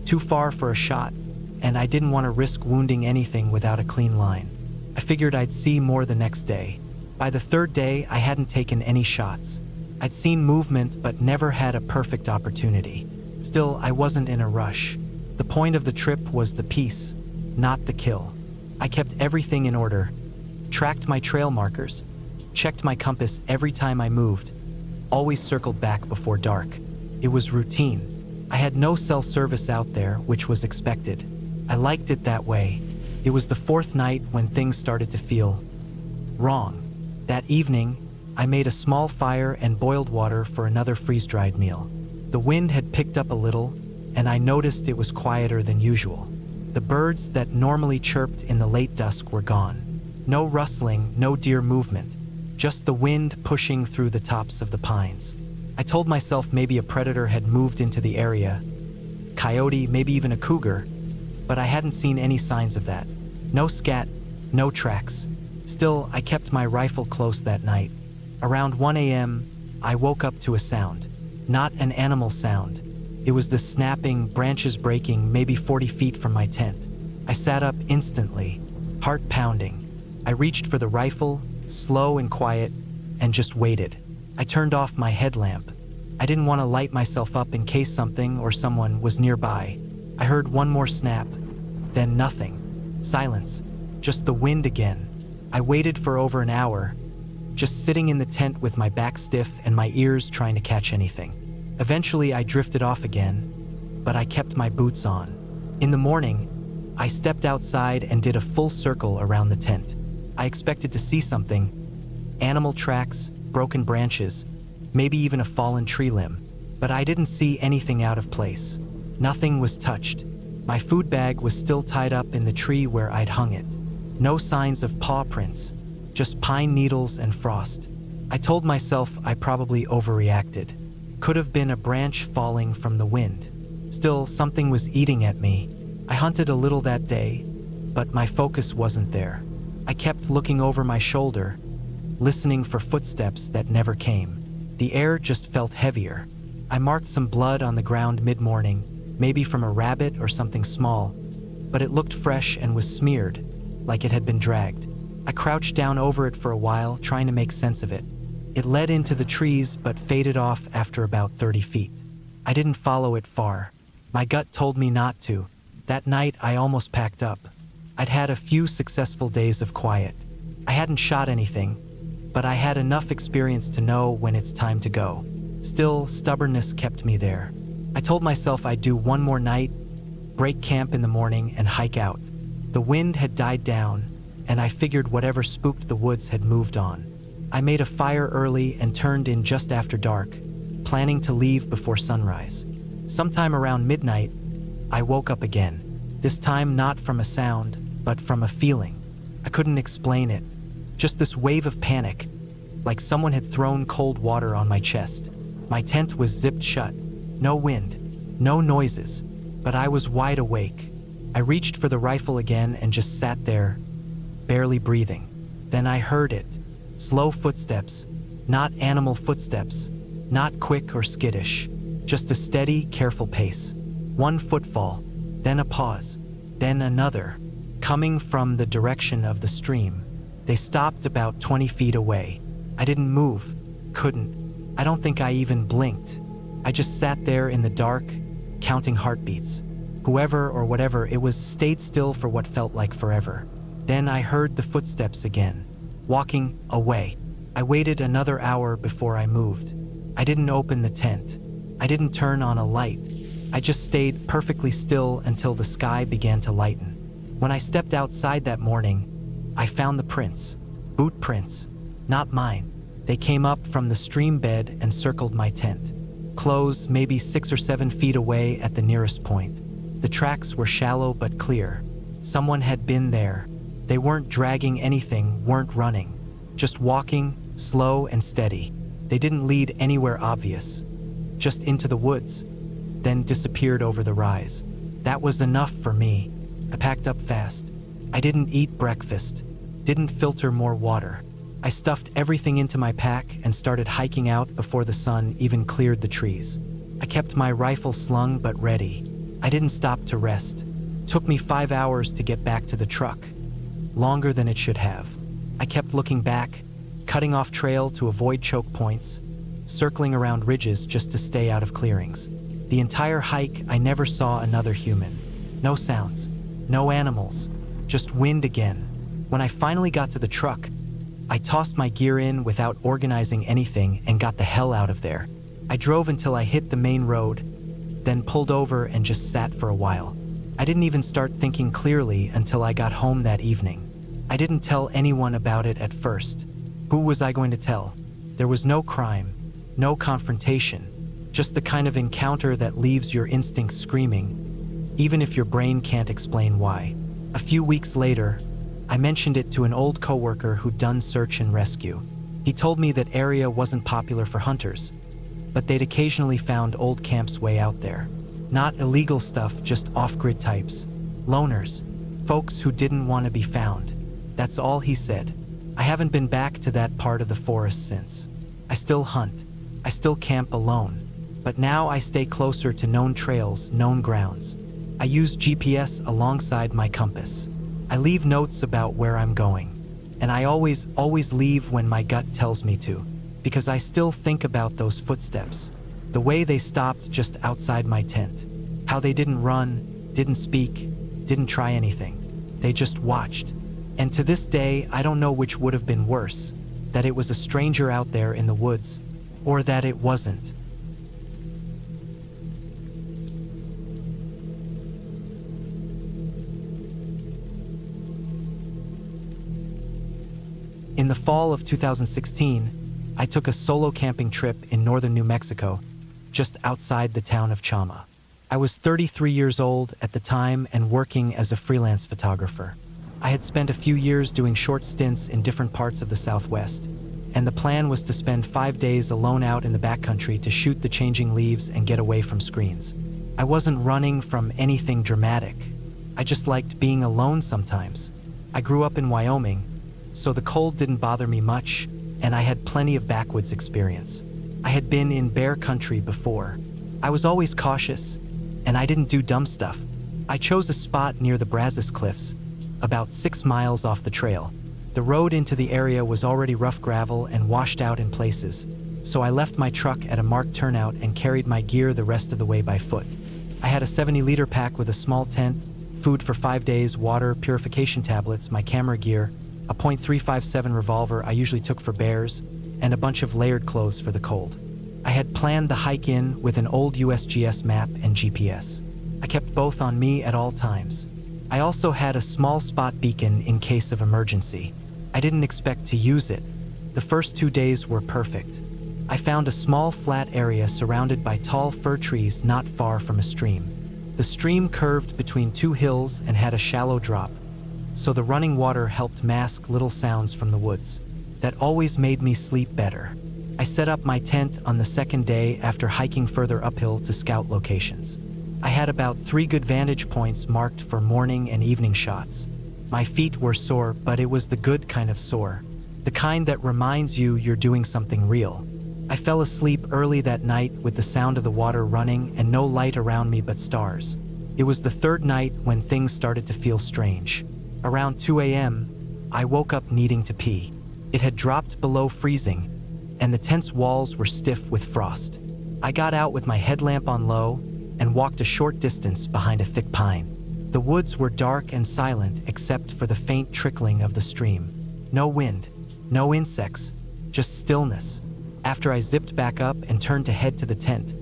Too far for a shot, and I didn't want to risk wounding anything without a clean line. I figured I'd see more the next day. By the 3rd day, I hadn't taken any shots. I'd seen movement but never had a perfect opportunity. Still, I wasn't in a rush. The point of the trip was the peace, not the kill. I kept everything in order, tracked my trail markers, checked my compass every time I moved, always circled back before dark. It was routine. I had no cell service out there, which was expected. I liked it that way. It was the fourth night when things started to feel wrong. That evening, I made a small fire and boiled water for another freeze-dried meal. The wind had picked up a little, and I noticed it was quieter than usual. The birds that normally chirped in the late dusk were gone. No rustling, no deer movement, just the wind pushing through the tops of the pines. I told myself maybe a predator had moved into the area, coyote, maybe even a cougar, but I hadn't seen any signs of that. No scat, no tracks. Still, I kept my rifle close that night. Around 1 a.m., I woke up to a sound. Not an animal sound. It was the snapping, branches breaking, maybe 40 feet from my tent. I sat up instantly, heart pounding. I reached for the rifle, slow and quiet, and just waited. I turned off my headlamp. I didn't want to light myself up in case something or someone was nearby. I heard one more snap, then nothing. Silence, just the wind again. I waited for over an hour, just sitting in the tent with my back stiff and my ears trying to catch anything. Eventually, I drifted off again, but I kept my boots on. In the morning, I stepped outside and did a full circle around the tent. I expected to see something: animal tracks, broken branches, maybe even a fallen tree limb. But I didn't see anything out of place. Nothing was touched. My food bag was still tied up in the tree where I'd hung it. No signs of paw prints, just pine needles and frost. I told myself I probably overreacted. Could have been a branch falling from the wind. Still, something was eating at me. I hunted a little that day, but my focus wasn't there. I kept looking over my shoulder, listening for footsteps that never came. The air just felt heavier. I marked some blood on the ground mid-morning, maybe from a rabbit or something small, but it looked fresh and was smeared, like it had been dragged. I crouched down over it for a while, trying to make sense of it. It led into the trees but faded off after about 30 feet. I didn't follow it far. My gut told me not to. That night, I almost packed up. I'd had a few successful days of quiet. I hadn't shot anything, but I had enough experience to know when it's time to go. Still, stubbornness kept me there. I told myself I'd do one more night, break camp in the morning, and hike out. The wind had died down, and I figured whatever spooked the woods had moved on. I made a fire early and turned in just after dark, planning to leave before sunrise. Sometime around midnight, I woke up again. This time not from a sound, but from a feeling. I couldn't explain it. Just this wave of panic, like someone had thrown cold water on my chest. My tent was zipped shut. No wind, no noises, but I was wide awake. I reached for the rifle again and just sat there, barely breathing. Then I heard it. Slow footsteps, not animal footsteps, not quick or skittish, just a steady, careful pace. One footfall, then a pause, then another, coming from the direction of the stream. They stopped about 20 feet away. I didn't move, couldn't. I don't think I even blinked. I just sat there in the dark, counting heartbeats. Whoever or whatever it was stayed still for what felt like forever. Then I heard the footsteps again, walking away. I waited another hour before I moved. I didn't open the tent. I didn't turn on a light. I just stayed perfectly still until the sky began to lighten. When I stepped outside that morning, I found the prints. Boot prints, not mine. They came up from the stream bed and circled my tent. Close, maybe 6 or 7 feet away at the nearest point. The tracks were shallow but clear. Someone had been there. They weren't dragging anything, weren't running. Just walking, slow and steady. They didn't lead anywhere obvious. Just into the woods, then disappeared over the rise. That was enough for me. I packed up fast. I didn't eat breakfast, didn't filter more water. I stuffed everything into my pack and started hiking out before the sun even cleared the trees. I kept my rifle slung but ready. I didn't stop to rest. Took me 5 hours to get back to the truck. Longer than it should have. I kept looking back, cutting off trail to avoid choke points, circling around ridges just to stay out of clearings. The entire hike, I never saw another human. No sounds, no animals, just wind again. When I finally got to the truck, I tossed my gear in without organizing anything and got the hell out of there. I drove until I hit the main road, then pulled over and just sat for a while. I didn't even start thinking clearly until I got home that evening. I didn't tell anyone about it at first. Who was I going to tell? There was no crime, no confrontation, just the kind of encounter that leaves your instincts screaming, even if your brain can't explain why. A few weeks later, I mentioned it to an old coworker who'd done search and rescue. He told me that area wasn't popular for hunters, but they'd occasionally found old camps way out there. Not illegal stuff, just off-grid types. Loners. Folks who didn't want to be found. That's all he said. I haven't been back to that part of the forest since. I still hunt. I still camp alone. But now I stay closer to known trails, known grounds. I use GPS alongside my compass. I leave notes about where I'm going. And I always leave when my gut tells me to, because I still think about those footsteps. The way they stopped just outside my tent. How they didn't run, didn't speak, didn't try anything. They just watched. And to this day, I don't know which would have been worse, that it was a stranger out there in the woods, or that it wasn't. In the fall of 2016, I took a solo camping trip in northern New Mexico, just outside the town of Chama. I was 33 years old at the time and working as a freelance photographer. I had spent a few years doing short stints in different parts of the Southwest, and the plan was to spend 5 days alone out in the backcountry to shoot the changing leaves and get away from screens. I wasn't running from anything dramatic. I just liked being alone sometimes. I grew up in Wyoming, so the cold didn't bother me much, and I had plenty of backwoods experience. I had been in bear country before. I was always cautious, and I didn't do dumb stuff. I chose a spot near the Brazos Cliffs, about 6 miles off the trail. The road into the area was already rough gravel and washed out in places, so I left my truck at a marked turnout and carried my gear the rest of the way by foot. I had a 70-liter pack with a small tent, food for 5 days, water, purification tablets, my camera gear, a .357 revolver I usually took for bears, and a bunch of layered clothes for the cold. I had planned the hike in with an old USGS map and GPS. I kept both on me at all times. I also had a small spot beacon in case of emergency. I didn't expect to use it. The first 2 days were perfect. I found a small flat area surrounded by tall fir trees not far from a stream. The stream curved between 2 hills and had a shallow drop, so the running water helped mask little sounds from the woods. That always made me sleep better. I set up my tent on the second day after hiking further uphill to scout locations. I had about 3 good vantage points marked for morning and evening shots. My feet were sore, but it was the good kind of sore. The kind that reminds you you're doing something real. I fell asleep early that night with the sound of the water running and no light around me but stars. It was the 3rd night when things started to feel strange. Around 2 a.m., I woke up needing to pee. It had dropped below freezing, and the tent's walls were stiff with frost. I got out with my headlamp on low and walked a short distance behind a thick pine. The woods were dark and silent except for the faint trickling of the stream. No wind, no insects, just stillness. After I zipped back up and turned to head to the tent,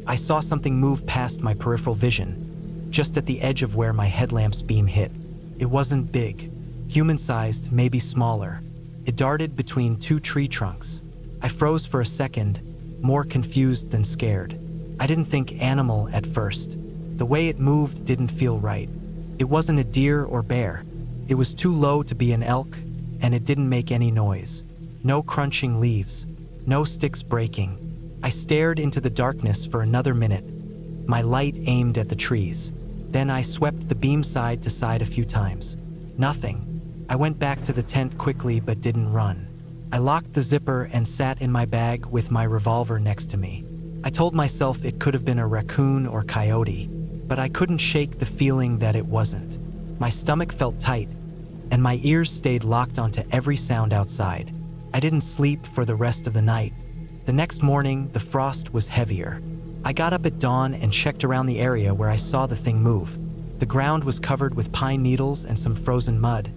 I saw something move past my peripheral vision, just at the edge of where my headlamp's beam hit. It wasn't big, human-sized, maybe smaller. It darted between 2 tree trunks. I froze for a second, more confused than scared. I didn't think animal at first. The way it moved didn't feel right. It wasn't a deer or bear. It was too low to be an elk, and it didn't make any noise. No crunching leaves, no sticks breaking. I stared into the darkness for another minute, my light aimed at the trees. Then I swept the beam side to side a few times. Nothing. I went back to the tent quickly but didn't run. I locked the zipper and sat in my bag with my revolver next to me. I told myself it could have been a raccoon or coyote, but I couldn't shake the feeling that it wasn't. My stomach felt tight, and my ears stayed locked onto every sound outside. I didn't sleep for the rest of the night. The next morning, the frost was heavier. I got up at dawn and checked around the area where I saw the thing move. The ground was covered with pine needles and some frozen mud,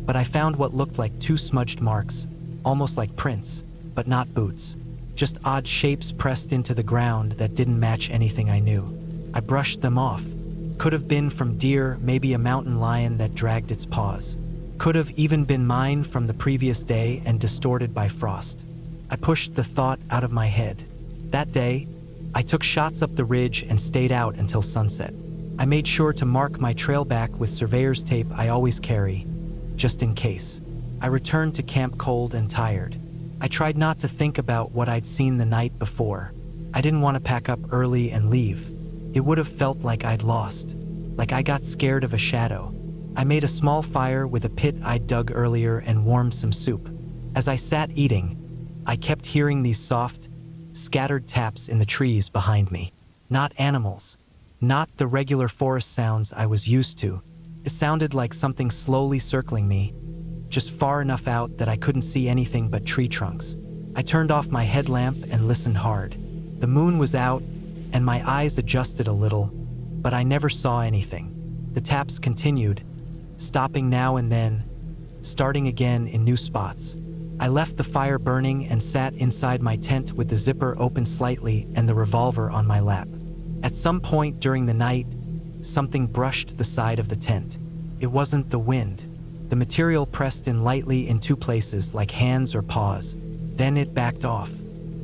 but I found what looked like 2 smudged marks, almost like prints, but not boots. Just odd shapes pressed into the ground that didn't match anything I knew. I brushed them off. Could have been from deer, maybe a mountain lion that dragged its paws. Could have even been mine from the previous day and distorted by frost. I pushed the thought out of my head. That day, I took shots up the ridge and stayed out until sunset. I made sure to mark my trail back with surveyor's tape I always carry, just in case. I returned to camp cold and tired. I tried not to think about what I'd seen the night before. I didn't want to pack up early and leave. It would have felt like I'd lost, like I got scared of a shadow. I made a small fire with a pit I'd dug earlier and warmed some soup. As I sat eating, I kept hearing these soft, scattered taps in the trees behind me. Not animals, not the regular forest sounds I was used to. It sounded like something slowly circling me, just far enough out that I couldn't see anything but tree trunks. I turned off my headlamp and listened hard. The moon was out, and my eyes adjusted a little, but I never saw anything. The taps continued, stopping now and then, starting again in new spots. I left the fire burning and sat inside my tent with the zipper open slightly and the revolver on my lap. At some point during the night, something brushed the side of the tent. It wasn't the wind. The material pressed in lightly in two places like hands or paws. Then it backed off.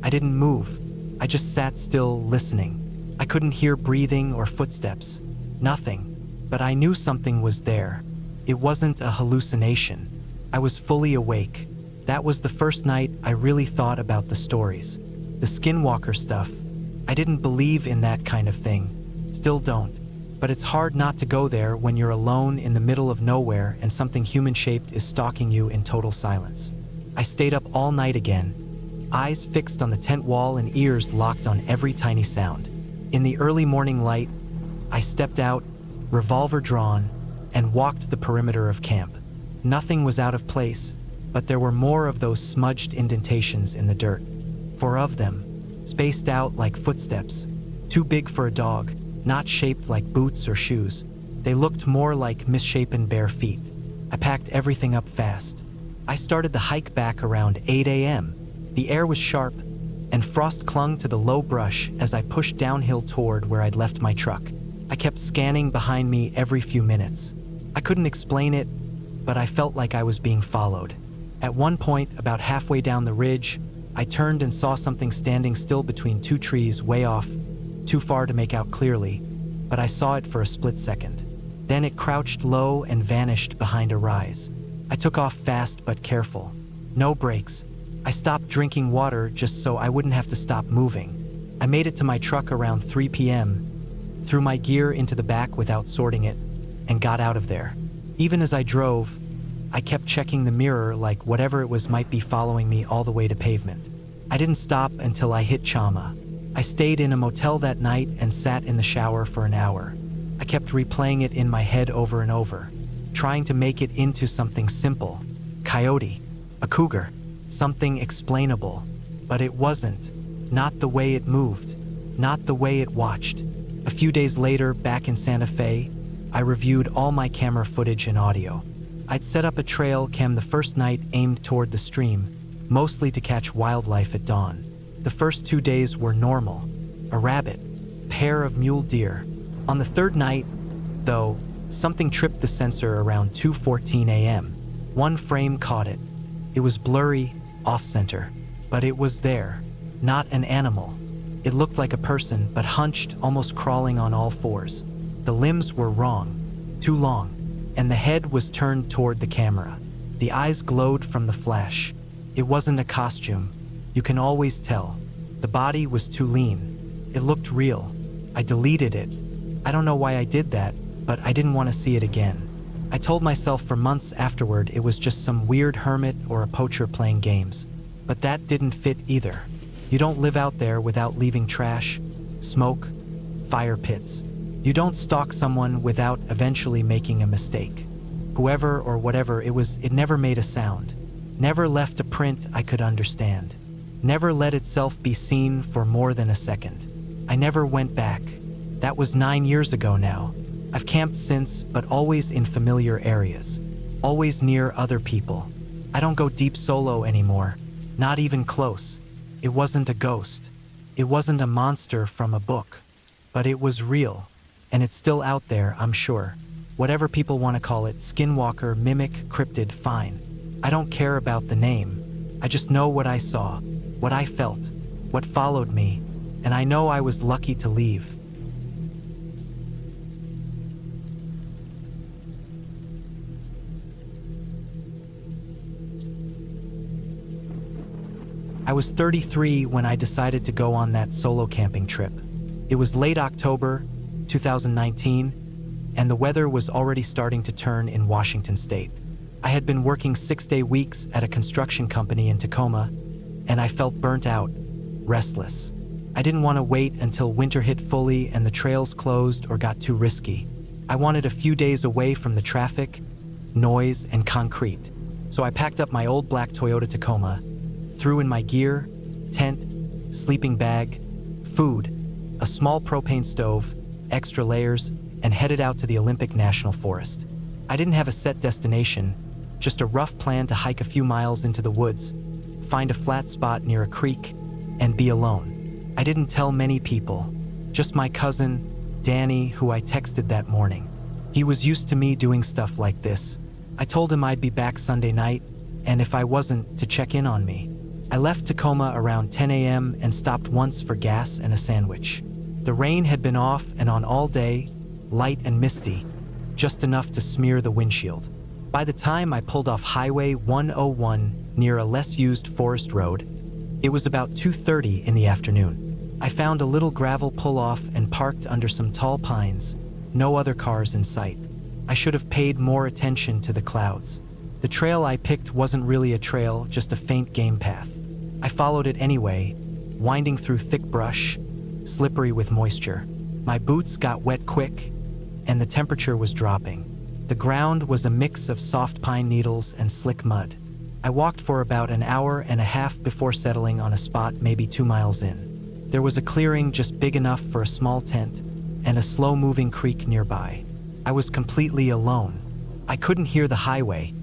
I didn't move. I just sat still, listening. I couldn't hear breathing or footsteps. Nothing. But I knew something was there. It wasn't a hallucination. I was fully awake. That was the first night I really thought about the stories. The skinwalker stuff. I didn't believe in that kind of thing. Still don't. But it's hard not to go there when you're alone in the middle of nowhere and something human-shaped is stalking you in total silence. I stayed up all night again, eyes fixed on the tent wall and ears locked on every tiny sound. In the early morning light, I stepped out, revolver drawn, and walked the perimeter of camp. Nothing was out of place, but there were more of those smudged indentations in the dirt. 4 of them, spaced out like footsteps, too big for a dog, not shaped like boots or shoes. They looked more like misshapen bare feet. I packed everything up fast. I started the hike back around 8 a.m. The air was sharp, and frost clung to the low brush as I pushed downhill toward where I'd left my truck. I kept scanning behind me every few minutes. I couldn't explain it, but I felt like I was being followed. At one point, about halfway down the ridge, I turned and saw something standing still between 2 trees way off, too far to make out clearly, but I saw it for a split second. Then it crouched low and vanished behind a rise. I took off fast but careful. No brakes. I stopped drinking water just so I wouldn't have to stop moving. I made it to my truck around 3 p.m., threw my gear into the back without sorting it, and got out of there. Even as I drove, I kept checking the mirror like whatever it was might be following me all the way to pavement. I didn't stop until I hit Chama. I stayed in a motel that night and sat in the shower for an hour. I kept replaying it in my head over and over, trying to make it into something simple. Coyote, a cougar, something explainable. But it wasn't. Not the way it moved, not the way it watched. A few days later, back in Santa Fe, I reviewed all my camera footage and audio. I'd set up a trail cam the first night aimed toward the stream, mostly to catch wildlife at dawn. The first 2 days were normal. A rabbit, pair of mule deer. On the third night, though, something tripped the sensor around 2:14 a.m. One frame caught it. It was blurry, off-center, but it was there. Not an animal. It looked like a person, but hunched, almost crawling on all fours. The limbs were wrong, too long, and the head was turned toward the camera. The eyes glowed from the flash. It wasn't a costume. You can always tell. The body was too lean. It looked real. I deleted it. I don't know why I did that, but I didn't want to see it again. I told myself for months afterward it was just some weird hermit or a poacher playing games. But that didn't fit either. You don't live out there without leaving trash, smoke, fire pits. You don't stalk someone without eventually making a mistake. Whoever or whatever it was, it never made a sound. Never left a print I could understand. Never let itself be seen for more than a second. I never went back. That was 9 years ago now. I've camped since, but always in familiar areas. Always near other people. I don't go deep solo anymore. Not even close. It wasn't a ghost. It wasn't a monster from a book. But it was real, and it's still out there, I'm sure. Whatever people want to call it, skinwalker, mimic, cryptid, fine. I don't care about the name. I just know what I saw, what I felt, what followed me, and I know I was lucky to leave. I was 33 when I decided to go on that solo camping trip. It was late October 2019, and the weather was already starting to turn in Washington state. I had been working 6-day weeks at a construction company in Tacoma, and I felt burnt out, restless. I didn't want to wait until winter hit fully and the trails closed or got too risky. I wanted a few days away from the traffic, noise, and concrete. So I packed up my old black Toyota Tacoma, threw in my gear, tent, sleeping bag, food, a small propane stove, extra layers, and headed out to the Olympic National Forest. I didn't have a set destination, just a rough plan to hike a few miles into the woods, find a flat spot near a creek, and be alone. I didn't tell many people, just my cousin, Danny, who I texted that morning. He was used to me doing stuff like this. I told him I'd be back Sunday night, and if I wasn't, to check in on me. I left Tacoma around 10 a.m. and stopped once for gas and a sandwich. The rain had been off and on all day, light and misty, just enough to smear the windshield. By the time I pulled off Highway 101 near a less used forest road, it was about 2:30 in the afternoon. I found a little gravel pull-off and parked under some tall pines, no other cars in sight. I should have paid more attention to the clouds. The trail I picked wasn't really a trail, just a faint game path. I followed it anyway, winding through thick brush, slippery with moisture. My boots got wet quick, and the temperature was dropping. The ground was a mix of soft pine needles and slick mud. I walked for about an hour and a half before settling on a spot maybe 2 miles in. There was a clearing just big enough for a small tent and a slow-moving creek nearby. I was completely alone. I couldn't hear the highway,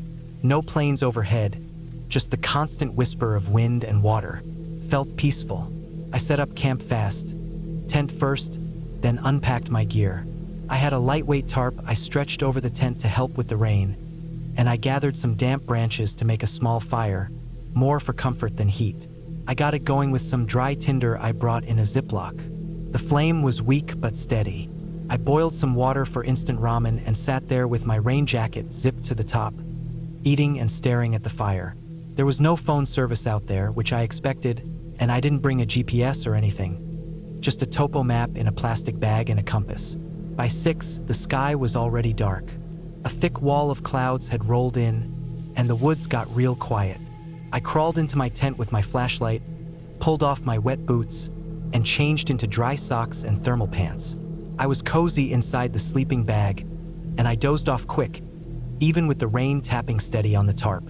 no planes overhead, just the constant whisper of wind and water. Felt peaceful. I set up camp fast, tent first, then unpacked my gear. I had a lightweight tarp I stretched over the tent to help with the rain, and I gathered some damp branches to make a small fire, more for comfort than heat. I got it going with some dry tinder I brought in a Ziploc. The flame was weak but steady. I boiled some water for instant ramen and sat there with my rain jacket zipped to the top, eating and staring at the fire. There was no phone service out there, which I expected, and I didn't bring a GPS or anything. Just a topo map in a plastic bag and a compass. By 6, the sky was already dark. A thick wall of clouds had rolled in, and the woods got real quiet. I crawled into my tent with my flashlight, pulled off my wet boots, and changed into dry socks and thermal pants. I was cozy inside the sleeping bag, and I dozed off quick, even with the rain tapping steady on the tarp.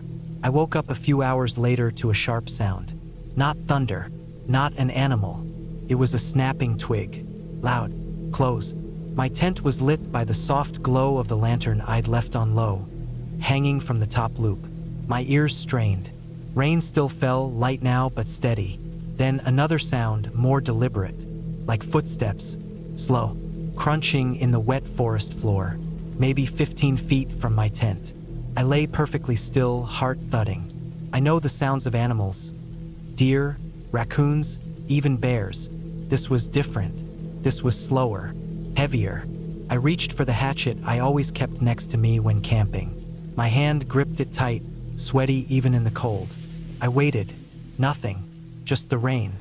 I woke up a few hours later to a sharp sound. Not thunder, not an animal. It was a snapping twig. Loud, close. My tent was lit by the soft glow of the lantern I'd left on low, hanging from the top loop. My ears strained. Rain still fell, light now but steady. Then another sound, more deliberate, like footsteps, slow, crunching in the wet forest floor, maybe 15 feet from my tent. I lay perfectly still, heart thudding. I know the sounds of animals. Deer, raccoons, even bears. This was different. This was slower, heavier. I reached for the hatchet I always kept next to me when camping. My hand gripped it tight, sweaty even in the cold. I waited. Nothing. Just the rain.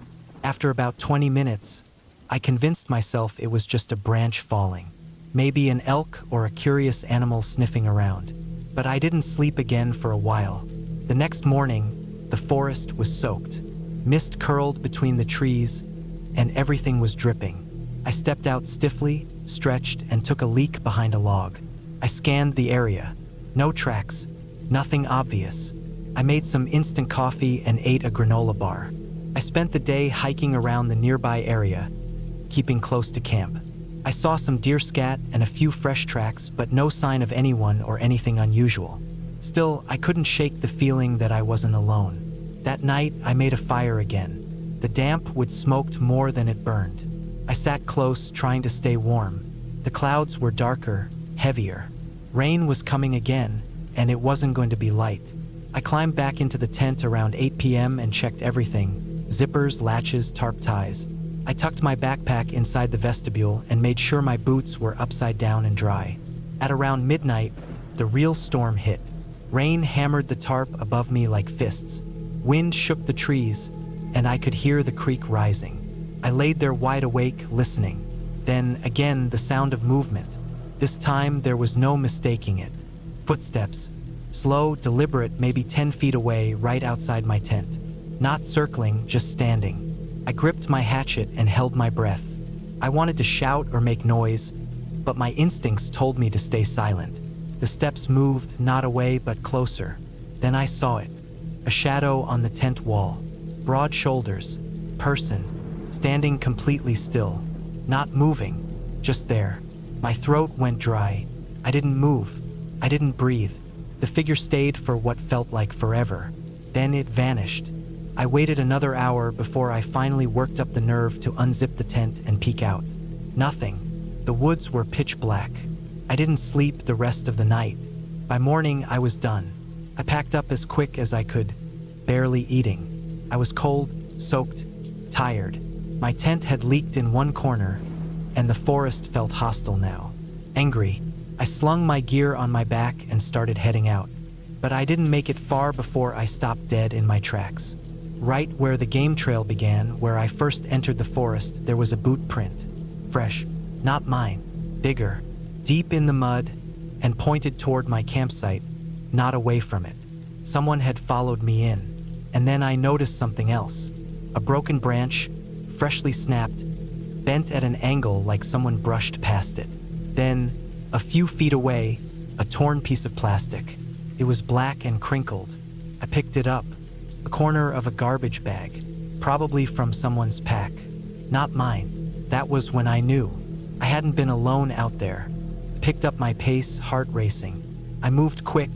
After about 20 minutes, I convinced myself it was just a branch falling. Maybe an elk or a curious animal sniffing around. But I didn't sleep again for a while. The next morning, the forest was soaked. Mist curled between the trees, and everything was dripping. I stepped out stiffly, stretched, and took a leak behind a log. I scanned the area. No tracks, nothing obvious. I made some instant coffee and ate a granola bar. I spent the day hiking around the nearby area, keeping close to camp. I saw some deer scat and a few fresh tracks, but no sign of anyone or anything unusual. Still, I couldn't shake the feeling that I wasn't alone. That night, I made a fire again. The damp wood smoked more than it burned. I sat close, trying to stay warm. The clouds were darker, heavier. Rain was coming again, and it wasn't going to be light. I climbed back into the tent around 8 p.m. and checked everything: zippers, latches, tarp ties. I tucked my backpack inside the vestibule and made sure my boots were upside down and dry. At around midnight, the real storm hit. Rain hammered the tarp above me like fists. Wind shook the trees, and I could hear the creek rising. I laid there wide awake, listening. Then, again, the sound of movement. This time, there was no mistaking it. Footsteps. Slow, deliberate, maybe 10 feet away, right outside my tent. Not circling, just standing. I gripped my hatchet and held my breath. I wanted to shout or make noise, but my instincts told me to stay silent. The steps moved, not away, but closer. Then I saw it. A shadow on the tent wall. Broad shoulders. Person. Standing completely still. Not moving. Just there. My throat went dry. I didn't move. I didn't breathe. The figure stayed for what felt like forever. Then it vanished. I waited another hour before I finally worked up the nerve to unzip the tent and peek out. Nothing. The woods were pitch black. I didn't sleep the rest of the night. By morning, I was done. I packed up as quick as I could, barely eating. I was cold, soaked, tired. My tent had leaked in one corner, and the forest felt hostile now. Angry, I slung my gear on my back and started heading out. But I didn't make it far before I stopped dead in my tracks. Right where the game trail began, where I first entered the forest, there was a boot print. Fresh, not mine, bigger, deep in the mud, and pointed toward my campsite, not away from it. Someone had followed me in, and then I noticed something else. A broken branch, freshly snapped, bent at an angle like someone brushed past it. Then, a few feet away, a torn piece of plastic. It was black and crinkled. I picked it up, a corner of a garbage bag, probably from someone's pack. Not mine. That was when I knew. I hadn't been alone out there. Picked up my pace, heart racing. I moved quick,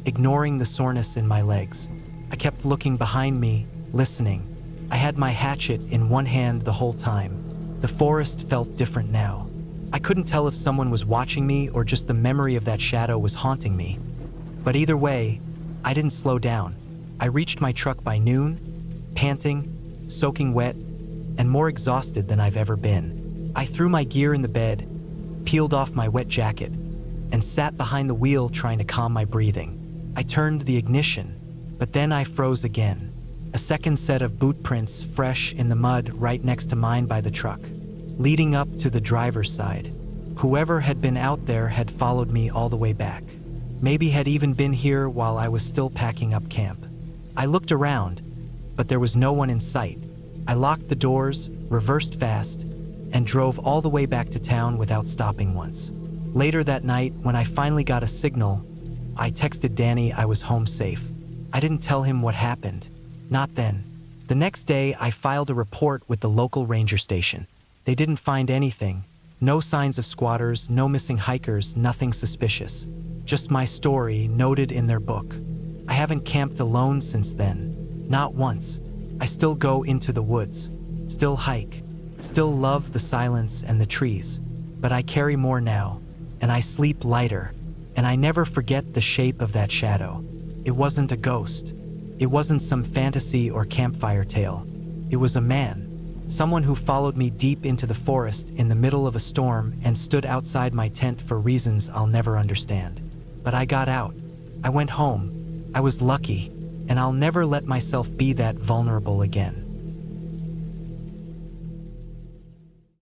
ignoring the soreness in my legs. I kept looking behind me, listening. I had my hatchet in one hand the whole time. The forest felt different now. I couldn't tell if someone was watching me or just the memory of that shadow was haunting me. But either way, I didn't slow down. I reached my truck by noon, panting, soaking wet, and more exhausted than I've ever been. I threw my gear in the bed, peeled off my wet jacket, and sat behind the wheel trying to calm my breathing. I turned the ignition, but then I froze again. A second set of boot prints fresh in the mud right next to mine by the truck, leading up to the driver's side. Whoever had been out there had followed me all the way back. Maybe had even been here while I was still packing up camp. I looked around, but there was no one in sight. I locked the doors, reversed fast, and drove all the way back to town without stopping once. Later that night, when I finally got a signal, I texted Danny I was home safe. I didn't tell him what happened. Not then. The next day, I filed a report with the local ranger station. They didn't find anything. No signs of squatters, no missing hikers, nothing suspicious. Just my story noted in their book. I haven't camped alone since then. Not once. I still go into the woods. Still hike. Still love the silence and the trees. But I carry more now. And I sleep lighter. And I never forget the shape of that shadow. It wasn't a ghost. It wasn't some fantasy or campfire tale. It was a man. Someone who followed me deep into the forest in the middle of a storm and stood outside my tent for reasons I'll never understand. But I got out. I went home. I was lucky, and I'll never let myself be that vulnerable again.